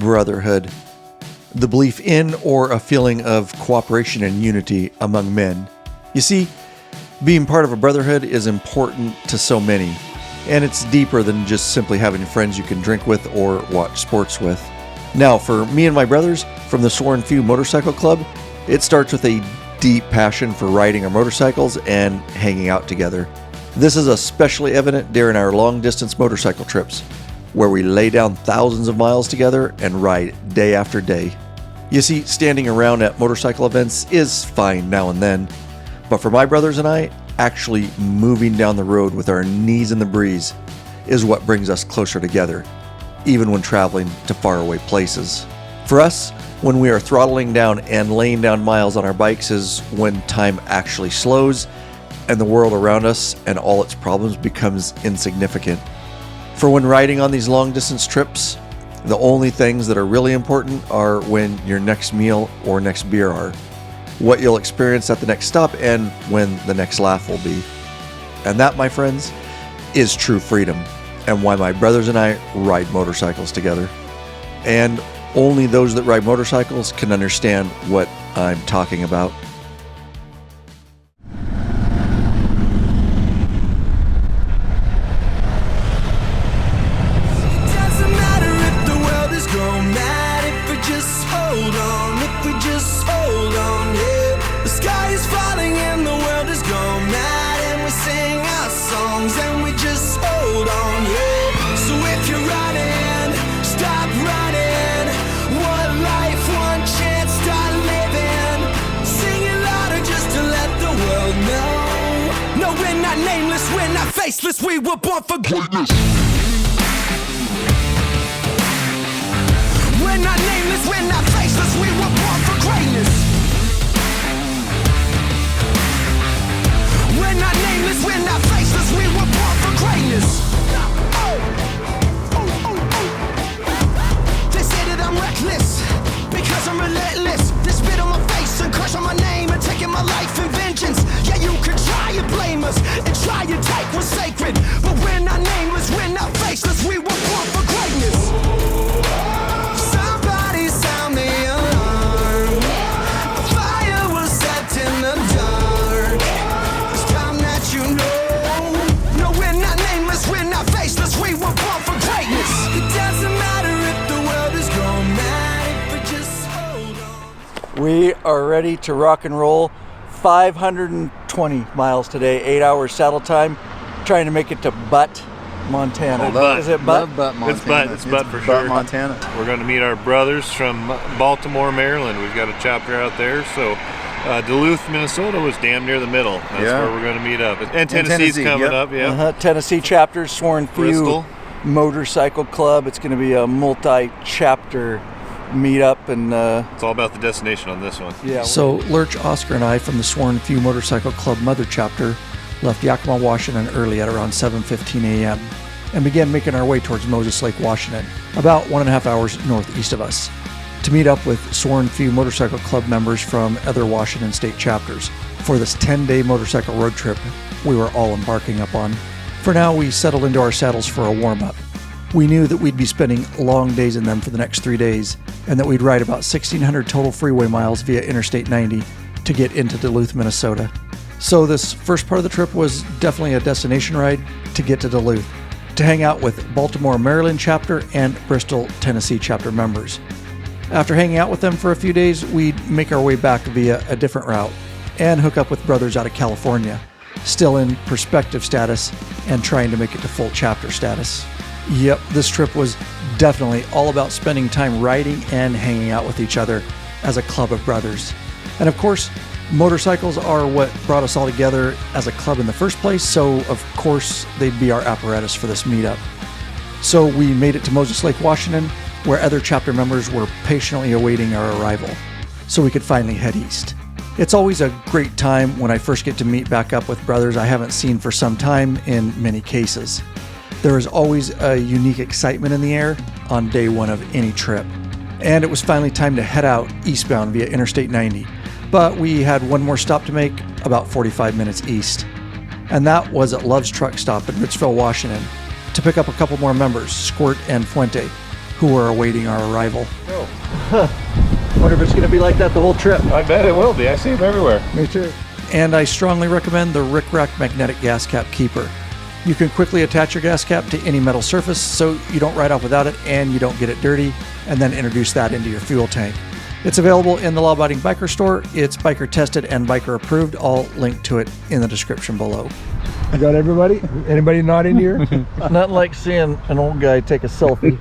brotherhood, the belief in or a feeling of cooperation and unity among men. You see, being part of a brotherhood is important to so many, and it's deeper than just simply having friends you can drink with or watch sports with. Now, for me and my brothers from the Soarin' Few Motorcycle Club, it starts with a deep passion for riding our motorcycles and hanging out together. This is especially evident during our long-distance motorcycle trips, where we lay down thousands of miles together and ride day after day. You see, standing around at motorcycle events is fine now and then, but for my brothers and I, actually moving down the road with our knees in the breeze is what brings us closer together, even when traveling to faraway places. For us, when we are throttling down and laying down miles on our bikes is when time actually slows and the world around us and all its problems becomes insignificant. For when riding on these long distance trips, the only things that are really important are when your next meal or next beer are, what you'll experience at the next stop, and when the next laugh will be. And that, my friends, is true freedom, and why my brothers and I ride motorcycles together. And only those that ride motorcycles can understand what I'm talking about. Faceless, we were born for greatness. We're not nameless, we're not faceless, we were born for greatness. We're not nameless, we're not faceless, we were born for greatness. They say that I'm reckless because I'm relentless. They spit on my face and curse on my name and taking my life in vengeance. Yeah, you can try and blame us and try and take what's sacred, but we're not nameless, we're not faceless, we were born for greatness. Somebody sound the alarm. A fire was set in the dark. It's time that you know. No, we're not nameless, we're not faceless, we were born for greatness. It doesn't matter if the world is gone mad, if we just hold on. We are ready to rock and roll. 520 miles today, 8 hours saddle time, trying to make it to Butte, Montana. Butte. Is it Butte? Butte, Montana. It's Butte for Butte, sure. Montana. We're going to meet our brothers from Baltimore, Maryland. We've got a chapter out there. So Duluth, Minnesota was damn near the middle. That's where we're going to meet up. And Tennessee's coming up. Yeah. Tennessee chapter, Soarin' Few Bristol Motorcycle Club. It's going to be a multi-chapter meetup, and it's all about the destination on this one. Yeah. So Lurch, Oscar, and I from the Soarin' Few Motorcycle Club Mother Chapter left Yakima, Washington early at around 7:15 a.m. and began making our way towards Moses Lake, Washington, about 1.5 hours northeast of us, to meet up with Soarin' Few Motorcycle Club members from other Washington state chapters for this 10-day motorcycle road trip we were all embarking upon. For now, we settled into our saddles for a warm-up. We knew that we'd be spending long days in them for the next 3 days, and that we'd ride about 1,600 total freeway miles via Interstate 90 to get into Duluth, Minnesota. So this first part of the trip was definitely a destination ride to get to Duluth, to hang out with Baltimore, Maryland chapter and Bristol, Tennessee chapter members. After hanging out with them for a few days, we'd make our way back via a different route and hook up with brothers out of California, still in perspective status and trying to make it to full chapter status. Yep, this trip was definitely all about spending time riding and hanging out with each other as a club of brothers. And of course, motorcycles are what brought us all together as a club in the first place, so of course they'd be our apparatus for this meetup. So we made it to Moses Lake, Washington, where other chapter members were patiently awaiting our arrival, so we could finally head east. It's always a great time when I first get to meet back up with brothers I haven't seen for some time in many cases. There is always a unique excitement in the air on day one of any trip. And it was finally time to head out eastbound via Interstate 90. But we had one more stop to make, about 45 minutes east. And that was at Love's Truck Stop in Richville, Washington, to pick up a couple more members, Squirt and Fuente, who are awaiting our arrival. Wonder if it's going to be like that the whole trip. I bet it will be. I see them everywhere. Me too. And I strongly recommend the Rick Rack Magnetic Gas Cap Keeper. You can quickly attach your gas cap to any metal surface so you don't ride off without it and you don't get it dirty, and then introduce that into your fuel tank. It's available in the Law Abiding Biker store. It's biker tested and biker approved. I'll link to it in the description below. You got everybody? Anybody not in here? Nothing like seeing an old guy take a selfie.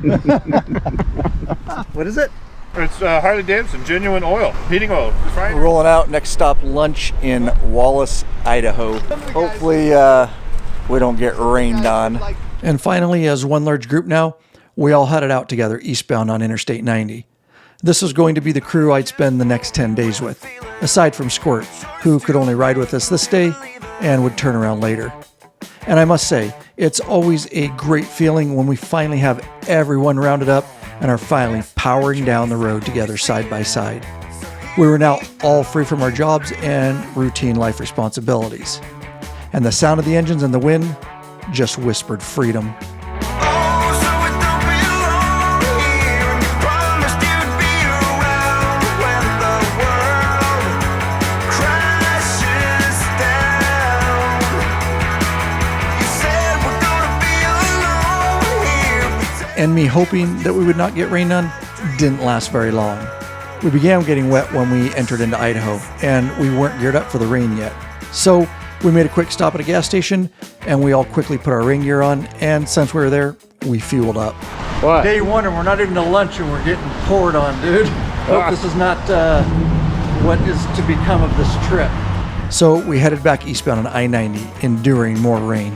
What is it? It's Harley Davidson genuine oil, heating oil. We're rolling out. Next stop, lunch in Wallace, Idaho. Hopefully we don't get rained on. And finally, as one large group now, we all headed out together eastbound on Interstate 90. This was going to be the crew I'd spend the next 10 days with, aside from Squirt, who could only ride with us this day and would turn around later. And I must say, it's always a great feeling when we finally have everyone rounded up and are finally powering down the road together side by side. We were now all free from our jobs and routine life responsibilities. And the sound of the engines and the wind just whispered freedom. And me hoping that we would not get rained on didn't last very long. We began getting wet when we entered into Idaho, and we weren't geared up for the rain yet. So we made a quick stop at a gas station, and we all quickly put our rain gear on, and since we were there, we fueled up. What? Day one, and we're not even to lunch, and we're getting poured on, dude. Hope this is not what is to become of this trip. So we headed back eastbound on I-90, enduring more rain.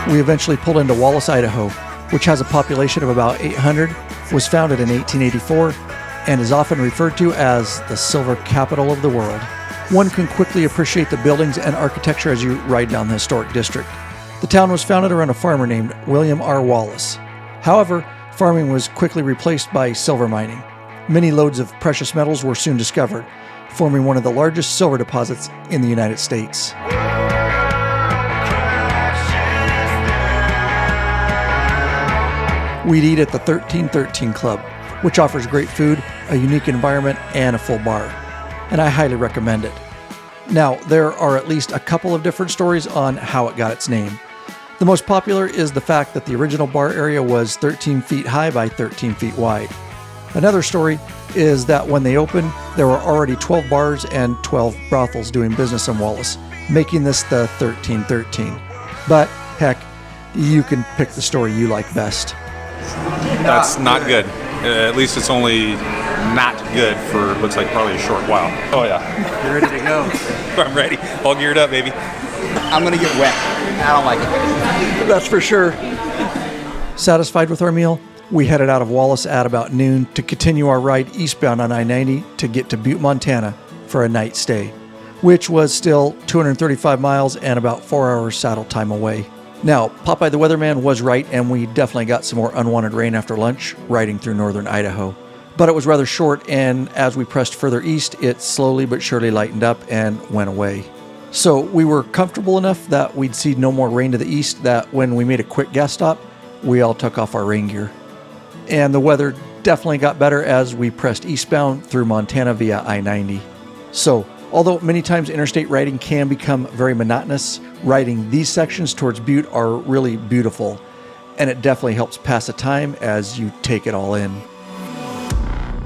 We eventually pulled into Wallace, Idaho, which has a population of about 800, was founded in 1884, and is often referred to as the silver capital of the world. One can quickly appreciate the buildings and architecture as you ride down the historic district. The town was founded around a farmer named William R. Wallace. However, farming was quickly replaced by silver mining. Many lodes of precious metals were soon discovered, forming one of the largest silver deposits in the United States. We'd eat at the 1313 Club, which offers great food, a unique environment, and a full bar. And I highly recommend it. Now, there are at least a couple of different stories on how it got its name. The most popular is the fact that the original bar area was 13 feet high by 13 feet wide. Another story is that when they opened, there were already 12 bars and 12 brothels doing business in Wallace, making this the 1313. But, heck, you can pick the story you like best. That's not good. At least it's only not good for, looks like, probably a short while. Oh, yeah. You're ready to go. I'm ready. All geared up, baby. I'm going to get wet. I don't like it. That's for sure. Satisfied with our meal, we headed out of Wallace at about noon to continue our ride eastbound on I-90 to get to Butte, Montana for a night stay, which was still 235 miles and about 4 hours saddle time away. Now, Popeye the Weatherman was right, and we definitely got some more unwanted rain after lunch riding through northern Idaho. But it was rather short, and as we pressed further east, it slowly but surely lightened up and went away. So we were comfortable enough that we'd see no more rain to the east that when we made a quick gas stop, we all took off our rain gear. And the weather definitely got better as we pressed eastbound through Montana via I-90. So, although many times interstate riding can become very monotonous, riding these sections towards Butte are really beautiful, and it definitely helps pass the time as you take it all in.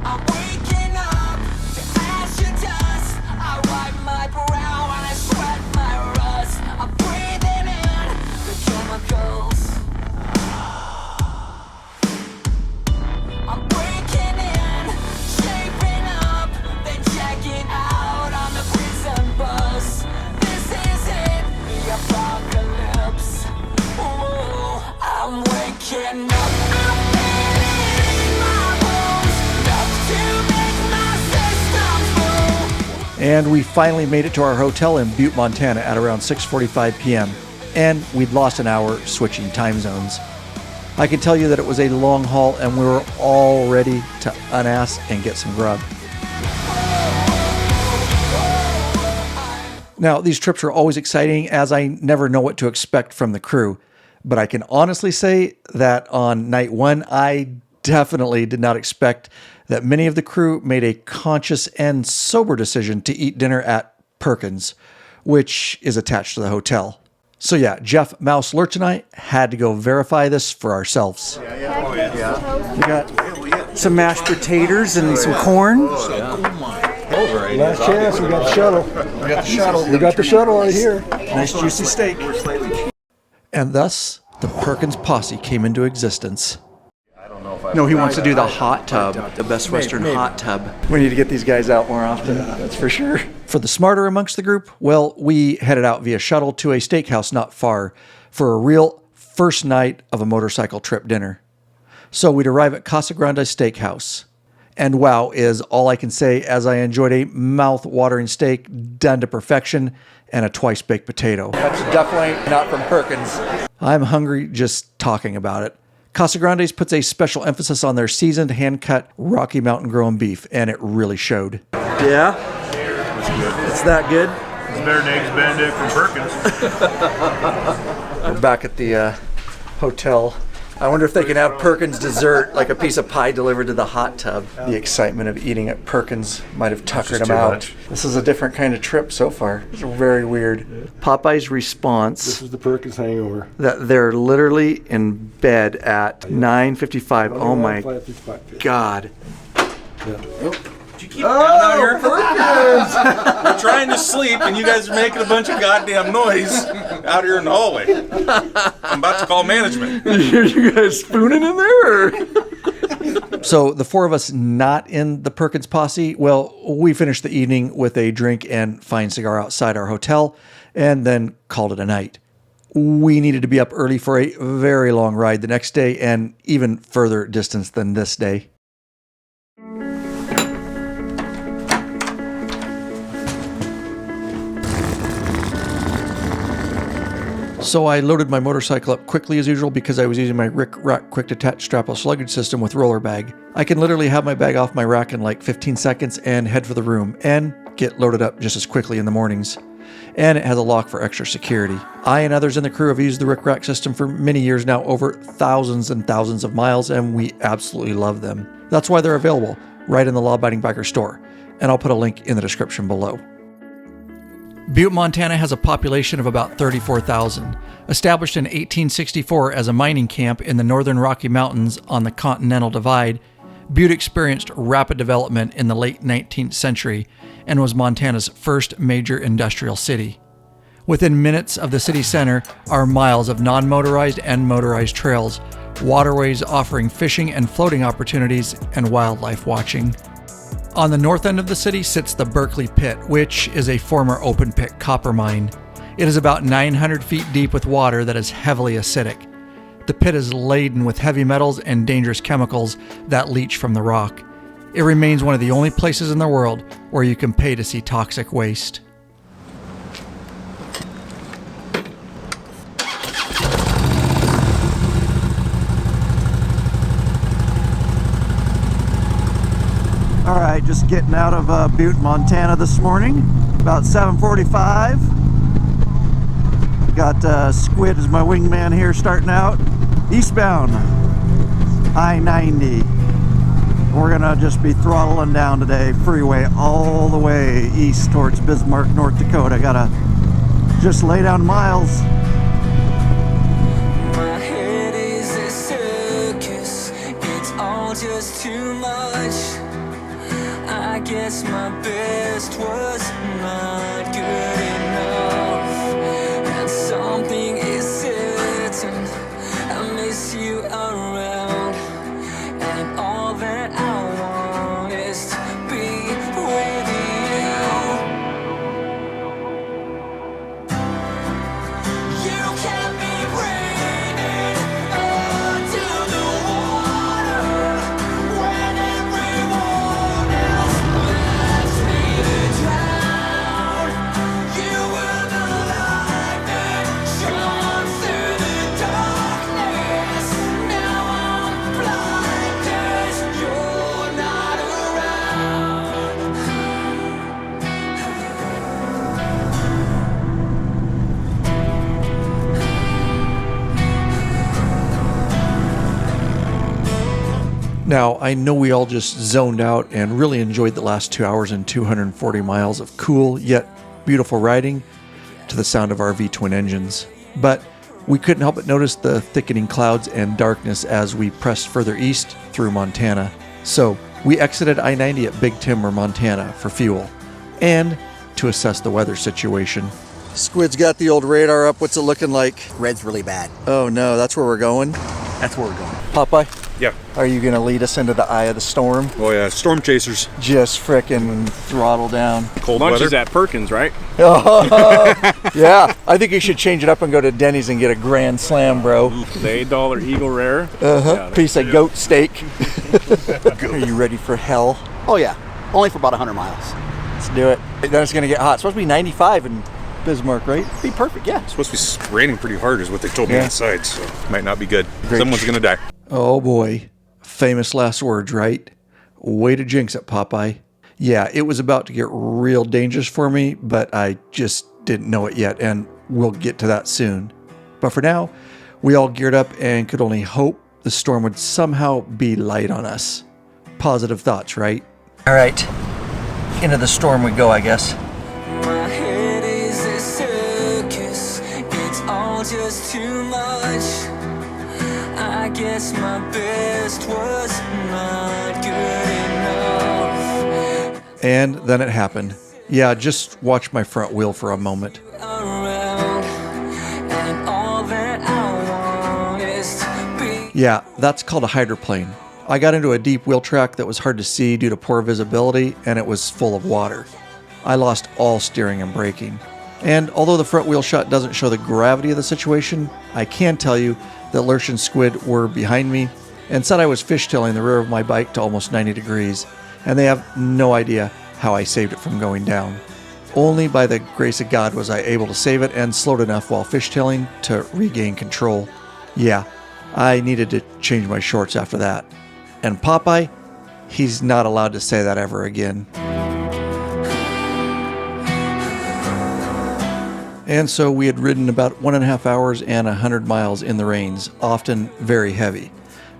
I'm waking up to ash and dust. I wipe my brow and I sweat my rust. I'm breathing in the chemicals. I'm breaking in, shaping up, then checking out on the prison bus. This is it, the apocalypse. Ooh, I'm waking up. I'm feeling my bones, enough to make my systems move. And we finally made it to our hotel in Butte, Montana at around 6:45 p.m. And we'd lost an hour switching time zones. I can tell you that it was a long haul and we were all ready to unass and get some grub. Now, these trips are always exciting as I never know what to expect from the crew. But I can honestly say that on night one, I definitely did not expect that many of the crew made a conscious and sober decision to eat dinner at Perkins, which is attached to the hotel. So yeah, Jeff, Mouse, Lurch, and I had to go verify this for ourselves. We got some mashed potatoes and some corn. Last chance, we got the shuttle. We got the shuttle right here. Nice juicy steak. And thus, the Perkins posse came into existence. No, he wants to do the hot tub, the Best Western hot tub. We need to get these guys out more often, that's for sure. For the smarter amongst the group, well, we headed out via shuttle to a steakhouse not far for a real first night of a motorcycle trip dinner. So we'd arrive at Casa Grande Steakhouse. And wow is all I can say as I enjoyed a mouth-watering steak done to perfection and a twice-baked potato. That's definitely not from Perkins. I'm hungry just talking about it. Casa Grande's puts a special emphasis on their seasoned, hand-cut Rocky Mountain grown beef, and it really showed. Yeah? It's that good? It's better than Eggs Benedict from Perkins. We're back at the hotel. I wonder if they can have Perkins dessert, like a piece of pie delivered to the hot tub. The excitement of eating at Perkins might have tuckered them out. Much. This is a different kind of trip so far. It's very weird. Popeye's response. This is the Perkins hangover. That they're literally in bed at 9:55. Oh my God. Keep out here. We're trying to sleep, and you guys are making a bunch of goddamn noise out here in the hallway. I'm about to call management. You guys spooning in there? Or? So the four of us not in the Perkins posse, well, we finished the evening with a drink and fine cigar outside our hotel, and then called it a night. We needed to be up early for a very long ride the next day, and even further distance than this day. So I loaded my motorcycle up quickly as usual because I was using my Rick Rack quick detach strapless luggage system with roller bag. I can literally have my bag off my rack in like 15 seconds and head for the room and get loaded up just as quickly in the mornings. And it has a lock for extra security. I and others in the crew have used the Rick Rack system for many years now, over thousands and thousands of miles, and we absolutely love them. That's why they're available right in the Law Abiding Biker store, and I'll put a link in the description below. Butte, Montana has a population of about 34,000. Established in 1864 as a mining camp in the northern Rocky Mountains on the Continental Divide, Butte experienced rapid development in the late 19th century and was Montana's first major industrial city. Within minutes of the city center are miles of non-motorized and motorized trails, waterways offering fishing and floating opportunities, and wildlife watching. On the north end of the city sits the Berkeley Pit, which is a former open-pit copper mine. It is about 900 feet deep with water that is heavily acidic. The pit is laden with heavy metals and dangerous chemicals that leach from the rock. It remains one of the only places in the world where you can pay to see toxic waste. All right, just getting out of Butte, Montana this morning, about 7:45. Got Squid as my wingman here starting out, eastbound, I-90. We're gonna just be throttling down today, freeway all the way east towards Bismarck, North Dakota. Gotta just lay down miles. My head is a circus, it's all just too much. I guess my best was not good enough. And something is certain, I miss you around. And all that I want is to be with you. You kept me raining under the water when everyone else left me to drown. Now, I know we all just zoned out and really enjoyed the last 2 hours and 240 miles of cool yet beautiful riding to the sound of our V-twin engines. But we couldn't help but notice the thickening clouds and darkness as we pressed further east through Montana. So we exited I-90 at Big Timber, Montana for fuel and to assess the weather situation. Squid's got the old radar up. What's it looking like? Red's really bad. Oh no, that's where we're going? That's where we're going. Popeye? Yeah. Are you going to lead us into the eye of the storm? Oh yeah, storm chasers. Just frickin' throttle down. Cold Lunch weather. is at Perkins, right? Yeah, I think you should change it up and go to Denny's and get a Grand Slam, bro. The $8 Eagle Rare. Piece of goat steak. Are you ready for hell? Oh yeah, only for about 100 miles. Let's do it. Then it's going to get hot. It's supposed to be 95 in Bismarck, right? Be perfect, yeah. It's supposed to be raining pretty hard is what they told me Yeah. inside, so might not be good. Great. Someone's gonna die. Oh boy. Famous last words, right? Way to jinx it, Popeye. Yeah, it was about to get real dangerous for me, but I just didn't know it yet, and we'll get to that soon. But for now, we all geared up and could only hope the storm would somehow be light on us. Positive thoughts, right? All right. Into the storm we go, I guess. My head is a circus, it's all just too much. I guess my best was not good enough. And then it happened. Yeah, just watch my front wheel for a moment. Around, and all that I want is to be. Yeah, that's called a hydroplane. I got into a deep wheel track that was hard to see due to poor visibility, and it was full of water. I lost all steering and braking. And although the front wheel shot doesn't show the gravity of the situation, I can tell you that Lurch and Squid were behind me and said I was fishtailing the rear of my bike to almost 90 degrees, and they have no idea how I saved it from going down. Only by the grace of God was I able to save it and slowed enough while fishtailing to regain control. Yeah, I needed to change my shorts after that. And Popeye, he's not allowed to say that ever again. And so we had ridden about 1.5 hours and 100 miles in the rains, often very heavy.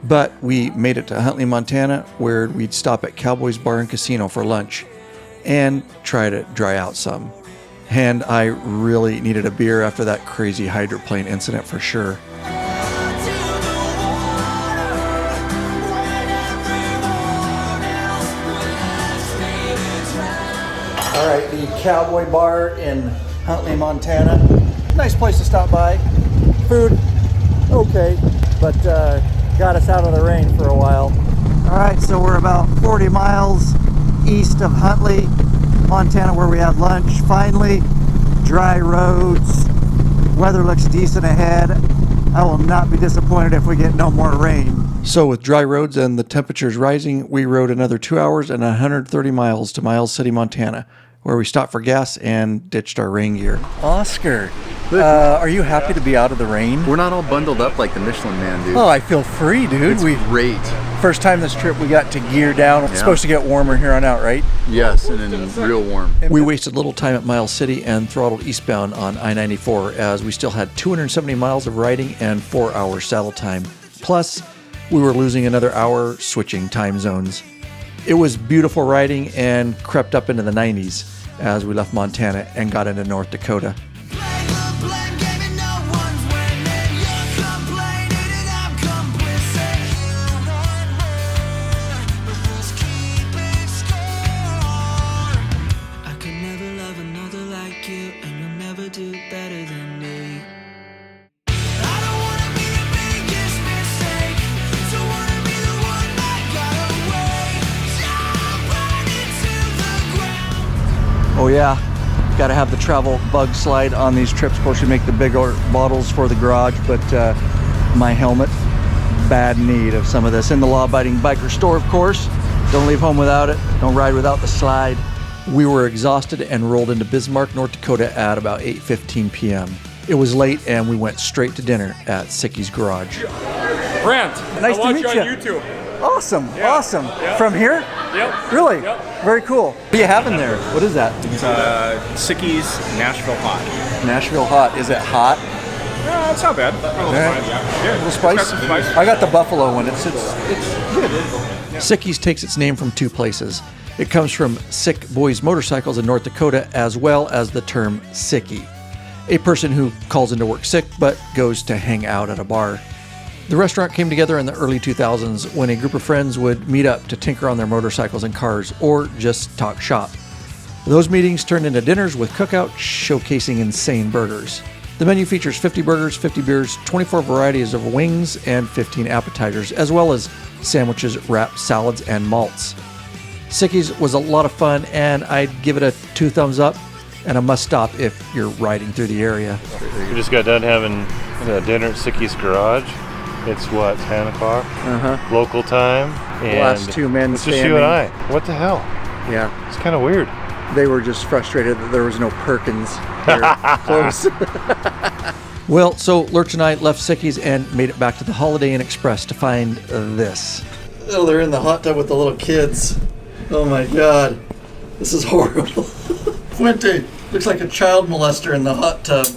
But we made it to Huntley, Montana, where we'd stop at Cowboys Bar and Casino for lunch and try to dry out some. And I really needed a beer after that crazy hydroplane incident for sure. All right, the Cowboy Bar in Huntley, Montana. Nice place to stop by. Food, okay, but got us out of the rain for a while. All right, so we're about 40 miles east of Huntley, Montana, where we had lunch. Finally, dry roads. Weather looks decent ahead. I will not be disappointed if we get no more rain. So with dry roads and the temperatures rising, we rode another 2 hours and 130 miles to Miles City, Montana, where we stopped for gas and ditched our rain gear. Oscar, are you happy to be out of the rain? We're not all bundled up like the Michelin Man, dude. Oh, I feel free, dude. It's great. First time this trip we got to gear down. It's supposed to get warmer here on out, right? Yes, and then real warm. We wasted little time at Miles City and throttled eastbound on I-94 as we still had 270 miles of riding and 4 hours saddle time. Plus, we were losing another hour switching time zones. It was beautiful riding and crept up into the 90s as we left Montana and got into North Dakota. Oh yeah, gotta have the travel bug slide on these trips. Of course, you make the bigger bottles for the garage, but my helmet, bad need of some of this. In the law-abiding biker store, of course. Don't leave home without it. Don't ride without the slide. We were exhausted and rolled into Bismarck, North Dakota at about 8:15 p.m. It was late and we went straight to dinner at Sicky's Garage. Brent, Nice to meet you on you. YouTube. Awesome, Yeah. awesome. Yeah. From here? Yep. Really? Yep. Very cool. What do you have in there? What is that? It's Sicky's Nashville Hot. Nashville Hot. Is it hot? It's not bad. A little spice? I got the buffalo one. It's good. Sicky's takes its name from two places. It comes from Sick Boys Motorcycles in North Dakota, as well as the term sickie, a person who calls into work sick but goes to hang out at a bar. The restaurant came together in the early 2000s when a group of friends would meet up to tinker on their motorcycles and cars or just talk shop. Those meetings turned into dinners with cookouts showcasing insane burgers. The menu features 50 burgers, 50 beers, 24 varieties of wings, and 15 appetizers, as well as sandwiches, wraps, salads, and malts. Sicky's was a lot of fun, and I'd give it a 2 thumbs up and a must stop if you're riding through the area. We just got done having dinner at Sicky's Garage. It's 10 o'clock local time. And last two men it's standing. just you and I. What the hell? Yeah. It's kind of weird. They were just frustrated that there was no Perkins here close. Well, so Lurch and I left Sicky's and made it back to the Holiday Inn Express to find this. Oh, they're in the hot tub with the little kids. Oh my God. This is horrible. Fuente looks like a child molester in the hot tub.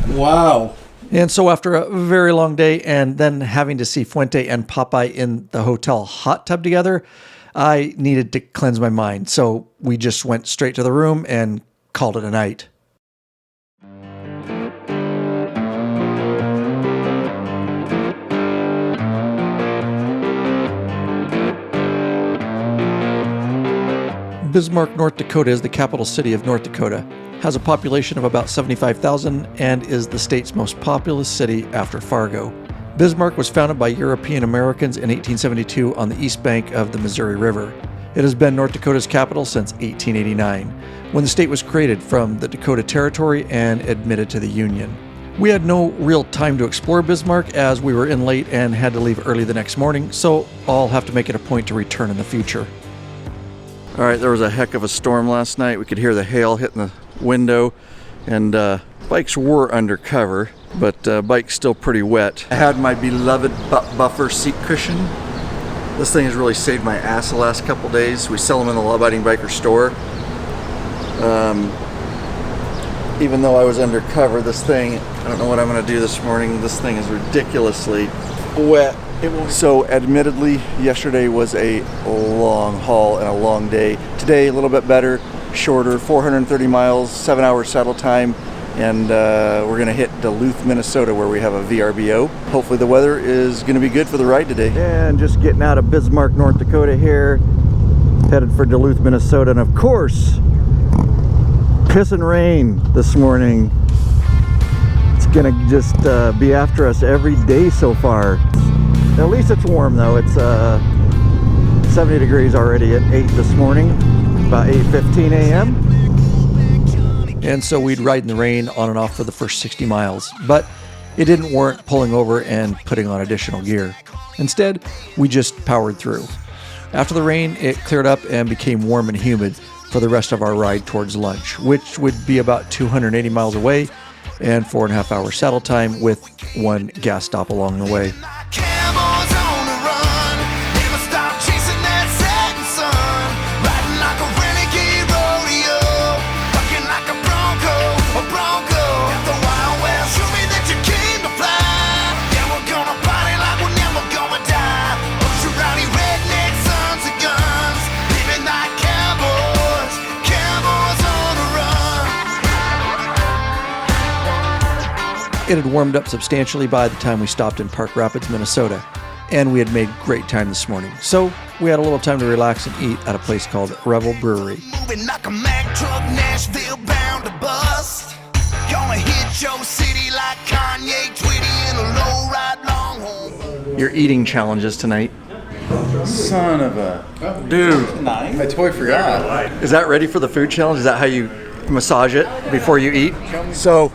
Wow. And so after a very long day and then having to see Fuente and Popeye in the hotel hot tub together, I needed to cleanse my mind. So we just went straight to the room and called it a night. Bismarck, North Dakota is the capital city of North Dakota, has a population of about 75,000, and is the state's most populous city after Fargo. Bismarck was founded by European Americans in 1872 on the east bank of the Missouri River. It has been North Dakota's capital since 1889, when the state was created from the Dakota Territory and admitted to the Union. We had no real time to explore Bismarck as we were in late and had to leave early the next morning, so I'll have to make it a point to return in the future. All right, there was a heck of a storm last night. We could hear the hail hitting the window, and bikes were under cover, but bike's still pretty wet. I had my beloved buffer seat cushion. This thing has really saved my ass the last couple days. We sell them in the Law Abiding Biker store. Even though I was under cover, this thing, I don't know what I'm gonna do this morning. This thing is ridiculously wet. So admittedly, yesterday was a long haul and a long day. Today, a little bit better, shorter, 430 miles, 7 hours saddle time, and we're gonna hit Duluth, Minnesota, where we have a VRBO. Hopefully the weather is gonna be good for the ride today. And just getting out of Bismarck, North Dakota here, headed for Duluth, Minnesota, and of course, piss and rain this morning. It's gonna just be after us every day so far. At least it's warm though. It's 70 degrees already at 8 this morning, about 8:15 a.m. And so we'd ride in the rain on and off for the first 60 miles, but it didn't warrant pulling over and putting on additional gear. Instead, we just powered through. After the rain, it cleared up and became warm and humid for the rest of our ride towards lunch, which would be about 280 miles away and 4.5 hours saddle time with one gas stop along the way. Cowboys on the run, never stop chasing that setting sun. Riding like a renegade rodeo, bucking like a bronco. At the Wild West, show me that you came to fly. Yeah, we're gonna party like we're never gonna die. Bunch of rowdy redneck sons of guns, living like cowboys, cowboys on the run. It had warmed up substantially by the time we stopped in Park Rapids, Minnesota, and we had made great time this morning. So we had a little time to relax and eat at a place called Revel Brewery. Moving like a Mack truck, Nashville bound to bust. Gonna hit your city like Kanye, Tweety in a low ride Longhorn. Your eating challenges tonight. Son of a... Dude, I totally forgot. is that ready for the food challenge? Is that how you massage it before you eat? So,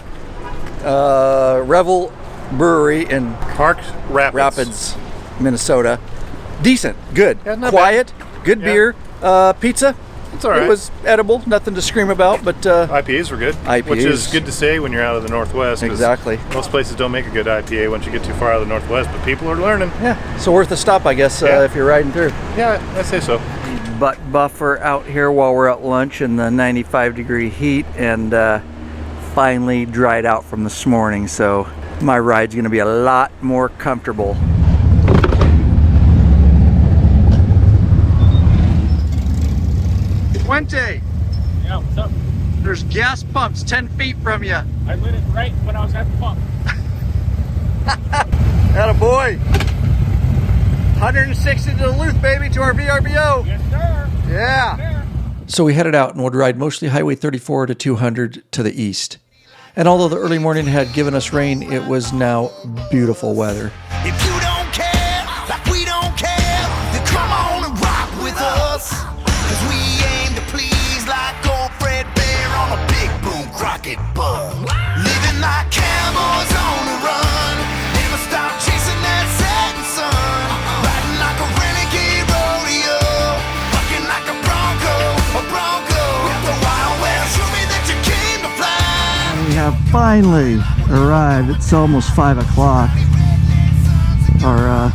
Revel Brewery in Park Rapids, Minnesota. Decent, good, Yeah, not quiet, good Yeah. beer, pizza. It's all right. It was edible, nothing to scream about, but IPAs were good, which is IPAs. good to say when you're out of the Northwest. 'cause Exactly. Most places don't make a good IPA once you get too far out of the Northwest, but people are learning. yeah, so worth a stop, I guess, Yeah. if you're riding through. Yeah, I'd say so. Butt buffer out here while we're at lunch in the 95 degree heat, and finally dried out from this morning, so my ride's gonna be a lot more comfortable. Puente, Yeah, what's up? there's gas pumps 10 feet from you. I lit it right when I was at the pump. Attaboy. 160 to Duluth, baby, to our VRBO. Yes, sir. Yeah. There. So we headed out and would ride mostly Highway 34 to 200 to the east. And although the early morning had given us rain, it was now beautiful weather. If you don't care, like we don't care, then come on and rock with us. Cause we aim to please like old Fred Bear on a big boom Crockett bug. Living like cowboys on the run, never stop chasing that setting sun. Riding like a renegade rodeo, bucking like a bronco. With the Wild West, show me that you came to fly. We have finally arrived. It's almost 5 o'clock. Our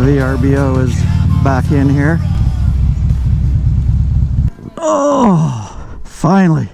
VRBO is back in here. Oh, finally.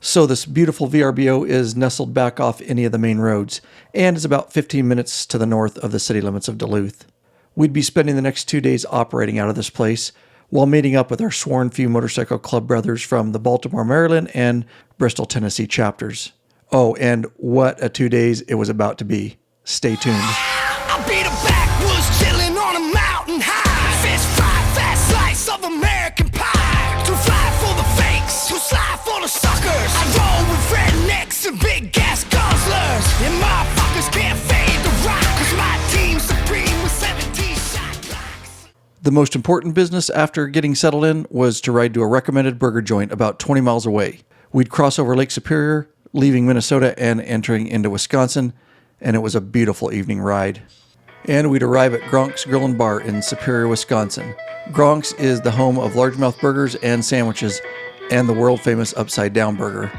So this beautiful VRBO is nestled back off any of the main roads and is about 15 minutes to the north of the city limits of Duluth. We'd be spending the next 2 days operating out of this place while meeting up with our sworn few motorcycle club brothers from the Baltimore, Maryland and Bristol, Tennessee chapters. Oh, and what a 2 days it was about to be. Stay tuned. I'll be the backwoods chillin' on a mountain high. Fish fry, fast slice of American pie. Too fly for the fakes, too sly for the suckers. I roll with rednecks and big gas guzzlers. And motherfuckers can't fade the rock. Cause my team's supreme with 17 shot clocks. The most important business after getting settled in was to ride to a recommended burger joint about 20 miles away. We'd cross over Lake Superior, leaving Minnesota and entering into Wisconsin, and it was a beautiful evening ride. And we'd arrive at Gronk's Grill and Bar in Superior, Wisconsin. Gronk's is the home of largemouth burgers and sandwiches and the world-famous Upside Down Burger.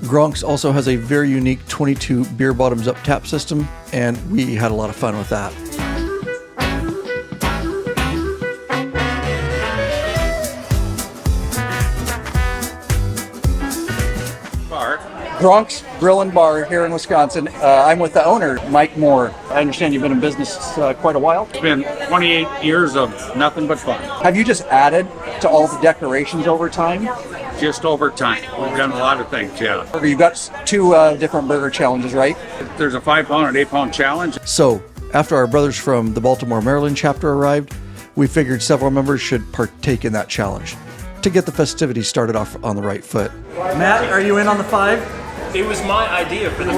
Gronk's also has a very unique 22 beer bottoms up tap system, and we had a lot of fun with that. Bar. Gronk's Grill and Bar here in Wisconsin. I'm with the owner, Mike Moore. I understand you've been in business quite a while. It's been 28 years of nothing but fun. Have you just added to all the decorations over time? Just over time. We've done a lot of things, yeah. You've got 2 different burger challenges, right? There's a 5-pound and 8-pound challenge. So, after our brothers from the Baltimore, Maryland chapter arrived, we figured several members should partake in that challenge to get the festivities started off on the right foot. Matt, are you in on the 5? It was my idea for the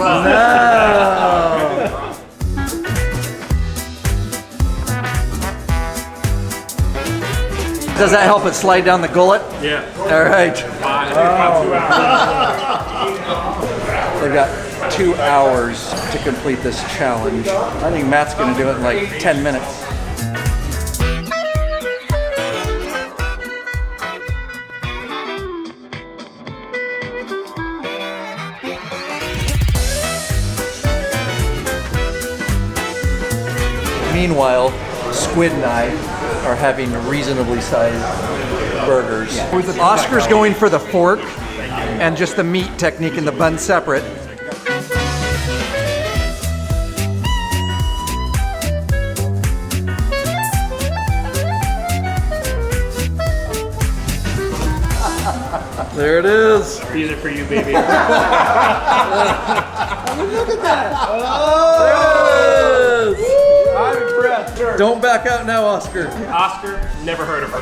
Does that help it slide down the gullet? Yeah. All right. About 2 hours. They've got 2 hours to complete this challenge. I think Matt's going to do it in like 10 minutes. Meanwhile, Squid and I are having reasonably sized burgers. Oscar's going for the fork and just the meat technique and the bun separate. There it is. These are for you, baby. Look at that. Oh, there it is. I'm impressed. Don't back out now, Oscar. Oscar, never heard of her.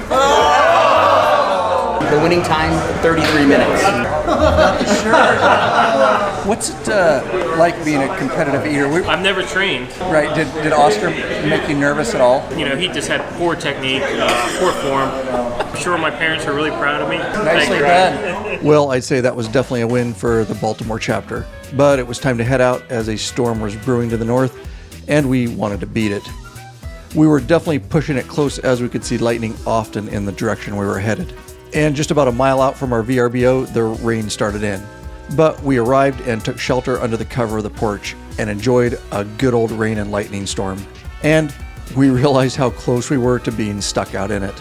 The winning time, 33 minutes. What's it like being a competitive eater? I've never trained. Right, did Oscar make you nervous at all? You know, he just had poor technique, poor form. I'm sure my parents are really proud of me. Nicely done. Well, I'd say that was definitely a win for the Baltimore chapter. But it was time to head out as a storm was brewing to the north, and we wanted to beat it. We were definitely pushing it close as we could see lightning often in the direction we were headed. And just about a mile out from our VRBO, the rain started in. But we arrived and took shelter under the cover of the porch and enjoyed a good old rain and lightning storm. And we realized how close we were to being stuck out in it.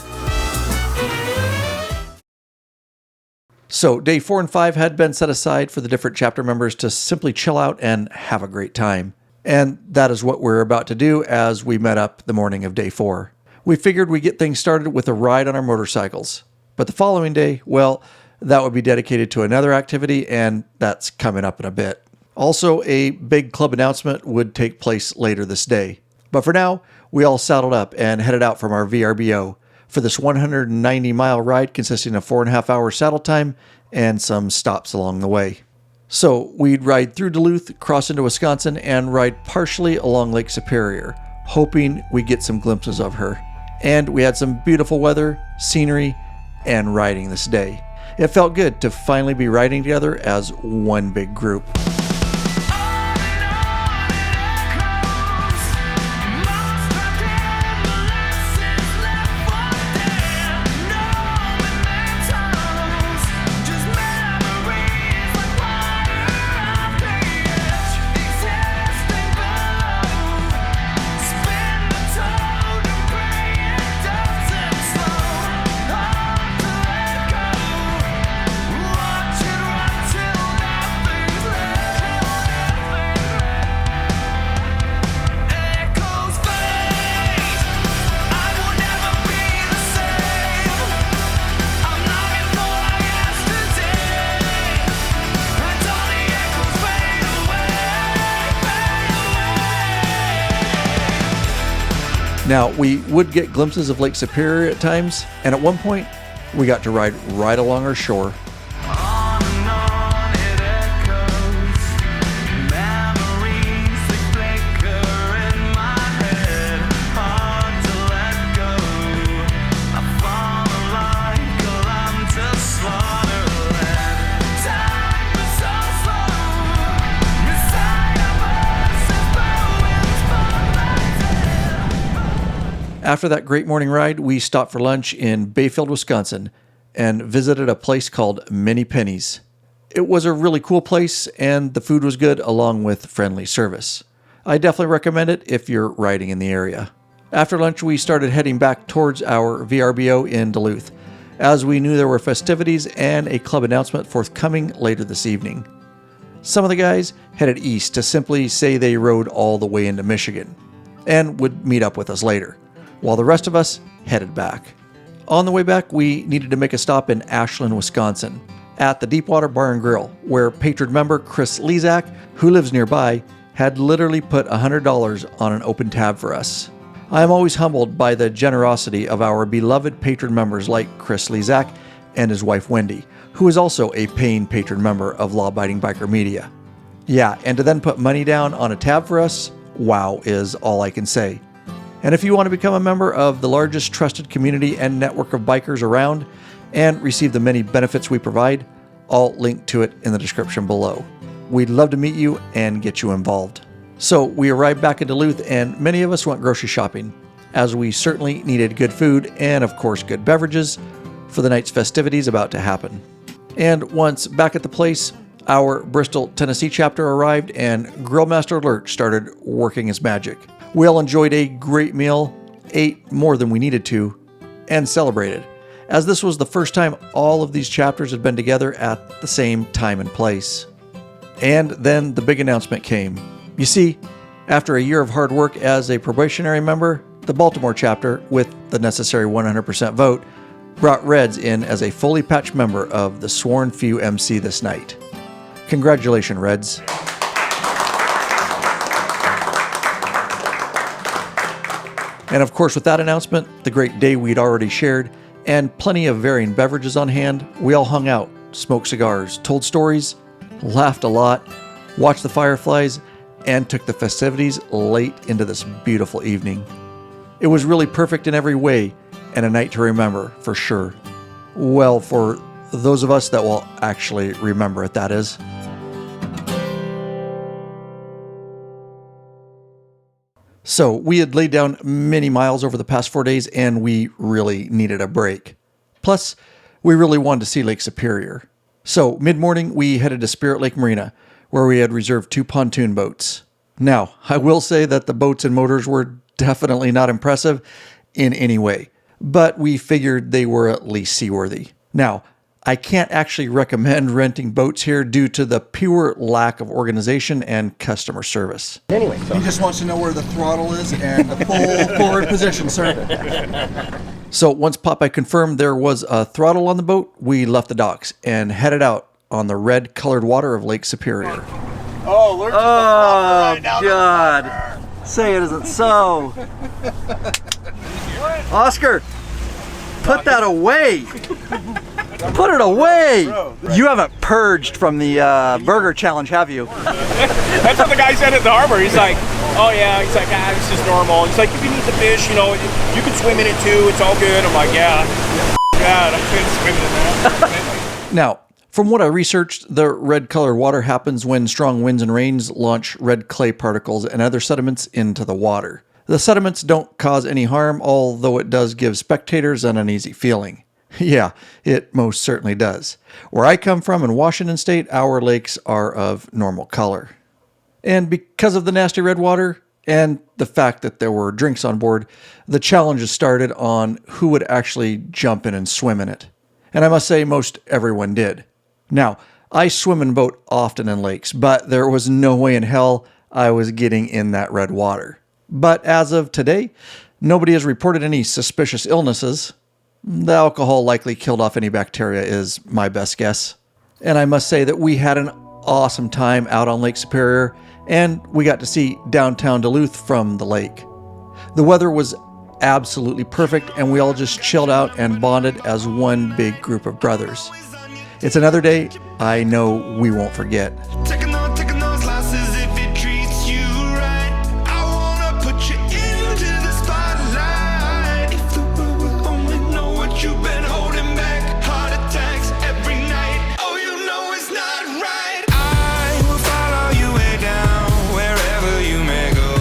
So day 4 and 5 had been set aside for the different chapter members to simply chill out and have a great time. And that is what we're about to do as we met up the morning of day 4. We figured we'd get things started with a ride on our motorcycles. But the following day, well, that would be dedicated to another activity, and that's coming up in a bit. Also, a big club announcement would take place later this day. But for now, we all saddled up and headed out from our VRBO for this 190-mile ride consisting of 4.5 hours saddle time and some stops along the way. So we'd ride through Duluth, cross into Wisconsin, and ride partially along Lake Superior, hoping we'd get some glimpses of her. And we had some beautiful weather, scenery, and riding this day. It felt good to finally be riding together as one big group. Now, we would get glimpses of Lake Superior at times, and at one point, we got to ride right along our shore. After that great morning ride, we stopped for lunch in Bayfield, Wisconsin, and visited a place called Many Pennies. It was a really cool place, and the food was good along with friendly service. I definitely recommend it if you're riding in the area. After lunch, we started heading back towards our VRBO in Duluth, as we knew there were festivities and a club announcement forthcoming later this evening. Some of the guys headed east to simply say they rode all the way into Michigan, and would meet up with us later, while the rest of us headed back. On the way back, we needed to make a stop in Ashland, Wisconsin, at the Deepwater Bar and Grill, where patron member Chris Lezak, who lives nearby, had literally put $100 on an open tab for us. I am always humbled by the generosity of our beloved patron members like Chris Lezak and his wife Wendy, who is also a paying patron member of Law Abiding Biker Media. Yeah, and to then put money down on a tab for us, wow is all I can say. And if you want to become a member of the largest trusted community and network of bikers around and receive the many benefits we provide, I'll link to it in the description below. We'd love to meet you and get you involved. So we arrived back in Duluth, and many of us went grocery shopping, as we certainly needed good food and of course good beverages for the night's festivities about to happen. And once back at the place, our Bristol, Tennessee chapter arrived and Grillmaster Lurch started working his magic. We all enjoyed a great meal, ate more than we needed to, and celebrated, as this was the first time all of these chapters had been together at the same time and place. And then the big announcement came. You see, after a year of hard work as a probationary member, the Baltimore chapter, with the necessary 100% vote, brought Reds in as a fully patched member of the Sworn Few MC this night. Congratulations, Reds. And of course, with that announcement, the great day we'd already shared, and plenty of varying beverages on hand, we all hung out, smoked cigars, told stories, laughed a lot, watched the fireflies, and took the festivities late into this beautiful evening. It was really perfect in every way, and a night to remember, for sure. Well, for those of us that will actually remember it, that is. So we had laid down many miles over the past 4 days, and we really needed a break. Plus, we really wanted to see Lake Superior. So, mid-morning, we headed to Spirit Lake Marina, where we had reserved 2 pontoon boats. Now, I will say that the boats and motors were definitely not impressive in any way, but we figured they were at least seaworthy. Now, I can't actually recommend renting boats here due to the pure lack of organization and customer service. Anyway, He just wants to know where the throttle is and the full forward position, sir. So once Popeye confirmed there was a throttle on the boat, we left the docks and headed out on the red-colored water of Lake Superior. Oh, God. Say it isn't so. Oscar, put that away. Put it away! You haven't purged from the burger challenge, have you? That's what the guy said at the harbor. He's like, oh yeah, he's like, this is normal. He's like, if you need the fish, you know, you can swim in it too, it's all good. I'm like, yeah. God, I couldn't swim in that. Now, from what I researched, the red-colored water happens when strong winds and rains launch red clay particles and other sediments into the water. The sediments don't cause any harm, although it does give spectators an uneasy feeling. Yeah, it most certainly does. Where I come from in Washington State, our lakes are of normal color. And because of the nasty red water and the fact that there were drinks on board, the challenges started on who would actually jump in and swim in it. And I must say most everyone did. Now, I swim and boat often in lakes, but there was no way in hell I was getting in that red water. But as of today, nobody has reported any suspicious illnesses. The alcohol likely killed off any bacteria is my best guess. And I must say that we had an awesome time out on Lake Superior, and we got to see downtown Duluth from the lake. The weather was absolutely perfect, and we all just chilled out and bonded as one big group of brothers. It's another day I know we won't forget. Taking those losses if it treats you right. I wanna put you into the spotlight. If the world will only know what you've been holding back. Heart attacks every night. Oh, you know it's not right. I will follow you way down wherever you may go.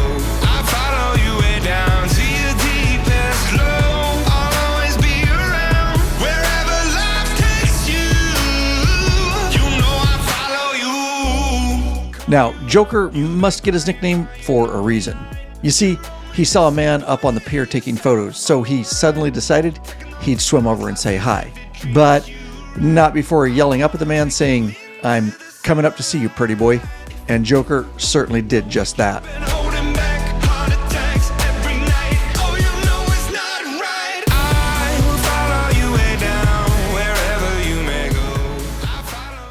I follow you way down to your deepest low. I'll always be around wherever life takes you. You know I follow you. Now, Joker must get his nickname for a reason. You see, he saw a man up on the pier taking photos, so he suddenly decided he'd swim over and say hi. But not before yelling up at the man saying, "I'm coming up to see you, pretty boy." And Joker certainly did just that. Holding back, heart attacks every night. Oh, you know it's not right. I will follow you way down wherever you may go.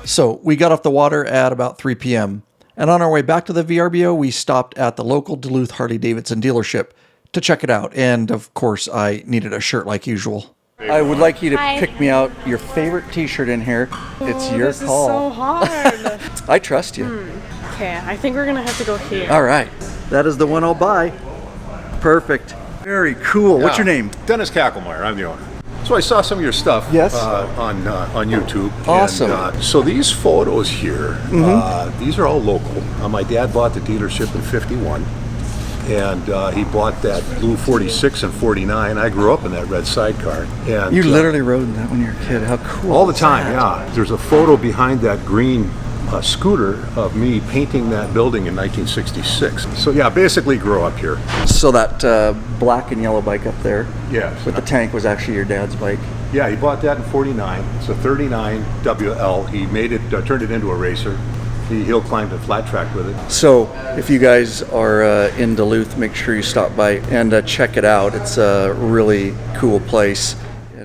So we got off the water at about 3 p.m. And on our way back to the VRBO, we stopped at the local Duluth Harley Davidson dealership to check it out. And of course, I needed a shirt like usual. I would like you to pick me out your favorite t-shirt in here. It's your this call. Is so hard. I trust you. Okay, I think we're gonna have to go here. All right. That is the one I'll buy. Perfect. Very cool. What's your name? Dennis Kacklemeyer. I'm the owner. So I saw some of your stuff Yes. on YouTube. Awesome. And, so these photos here, these are all local. My dad bought the dealership in '51, and he bought that blue 46 and 49. I grew up in that red sidecar. And You literally rode in that when you were a kid. How cool. all the is time, that? yeah. There's a photo behind that green scooter of me painting that building in 1966. So yeah, basically grew up here. So that black and yellow bike up there Yes. with the tank was actually your dad's bike. Yeah, he bought that in '49. It's a 39 WL. He made it, turned it into a racer. He hill climbed a flat track with it. So if you guys are in Duluth, make sure you stop by and check it out. It's a really cool place.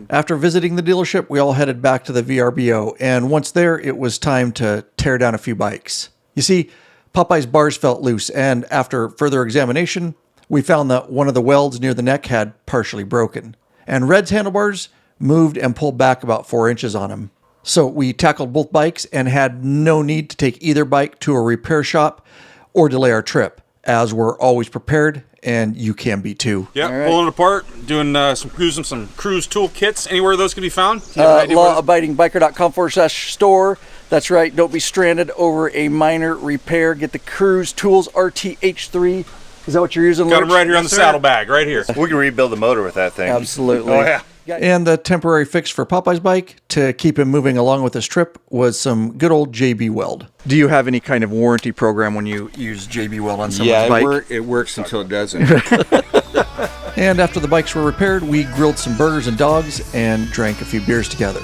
After visiting the dealership, we all headed back to the VRBO, and once there, it was time to tear down a few bikes. You see, Popeye's bars felt loose, and after further examination, we found that one of the welds near the neck had partially broken, and Red's handlebars moved and pulled back about 4 inches on him. So we tackled both bikes and had no need to take either bike to a repair shop or delay our trip, as we're always prepared, and you can be too. Yep, All right. pulling it apart, doing some cruise tool kits. Anywhere those can be found? Lawabidingbiker.com/store. That's right. Don't be stranded over a minor repair. Get the Cruise Tools RTH3. Is that what you're using? Got them Lurch? right here on the saddlebag, right here. We can rebuild the motor with that thing. Absolutely. Oh, yeah. And the temporary fix for Popeye's bike to keep him moving along with his trip was some good old JB Weld. Do you have any kind of warranty program when you use JB Weld on someone's bike? Yeah, it works until it doesn't. And after the bikes were repaired, we grilled some burgers and dogs and drank a few beers together.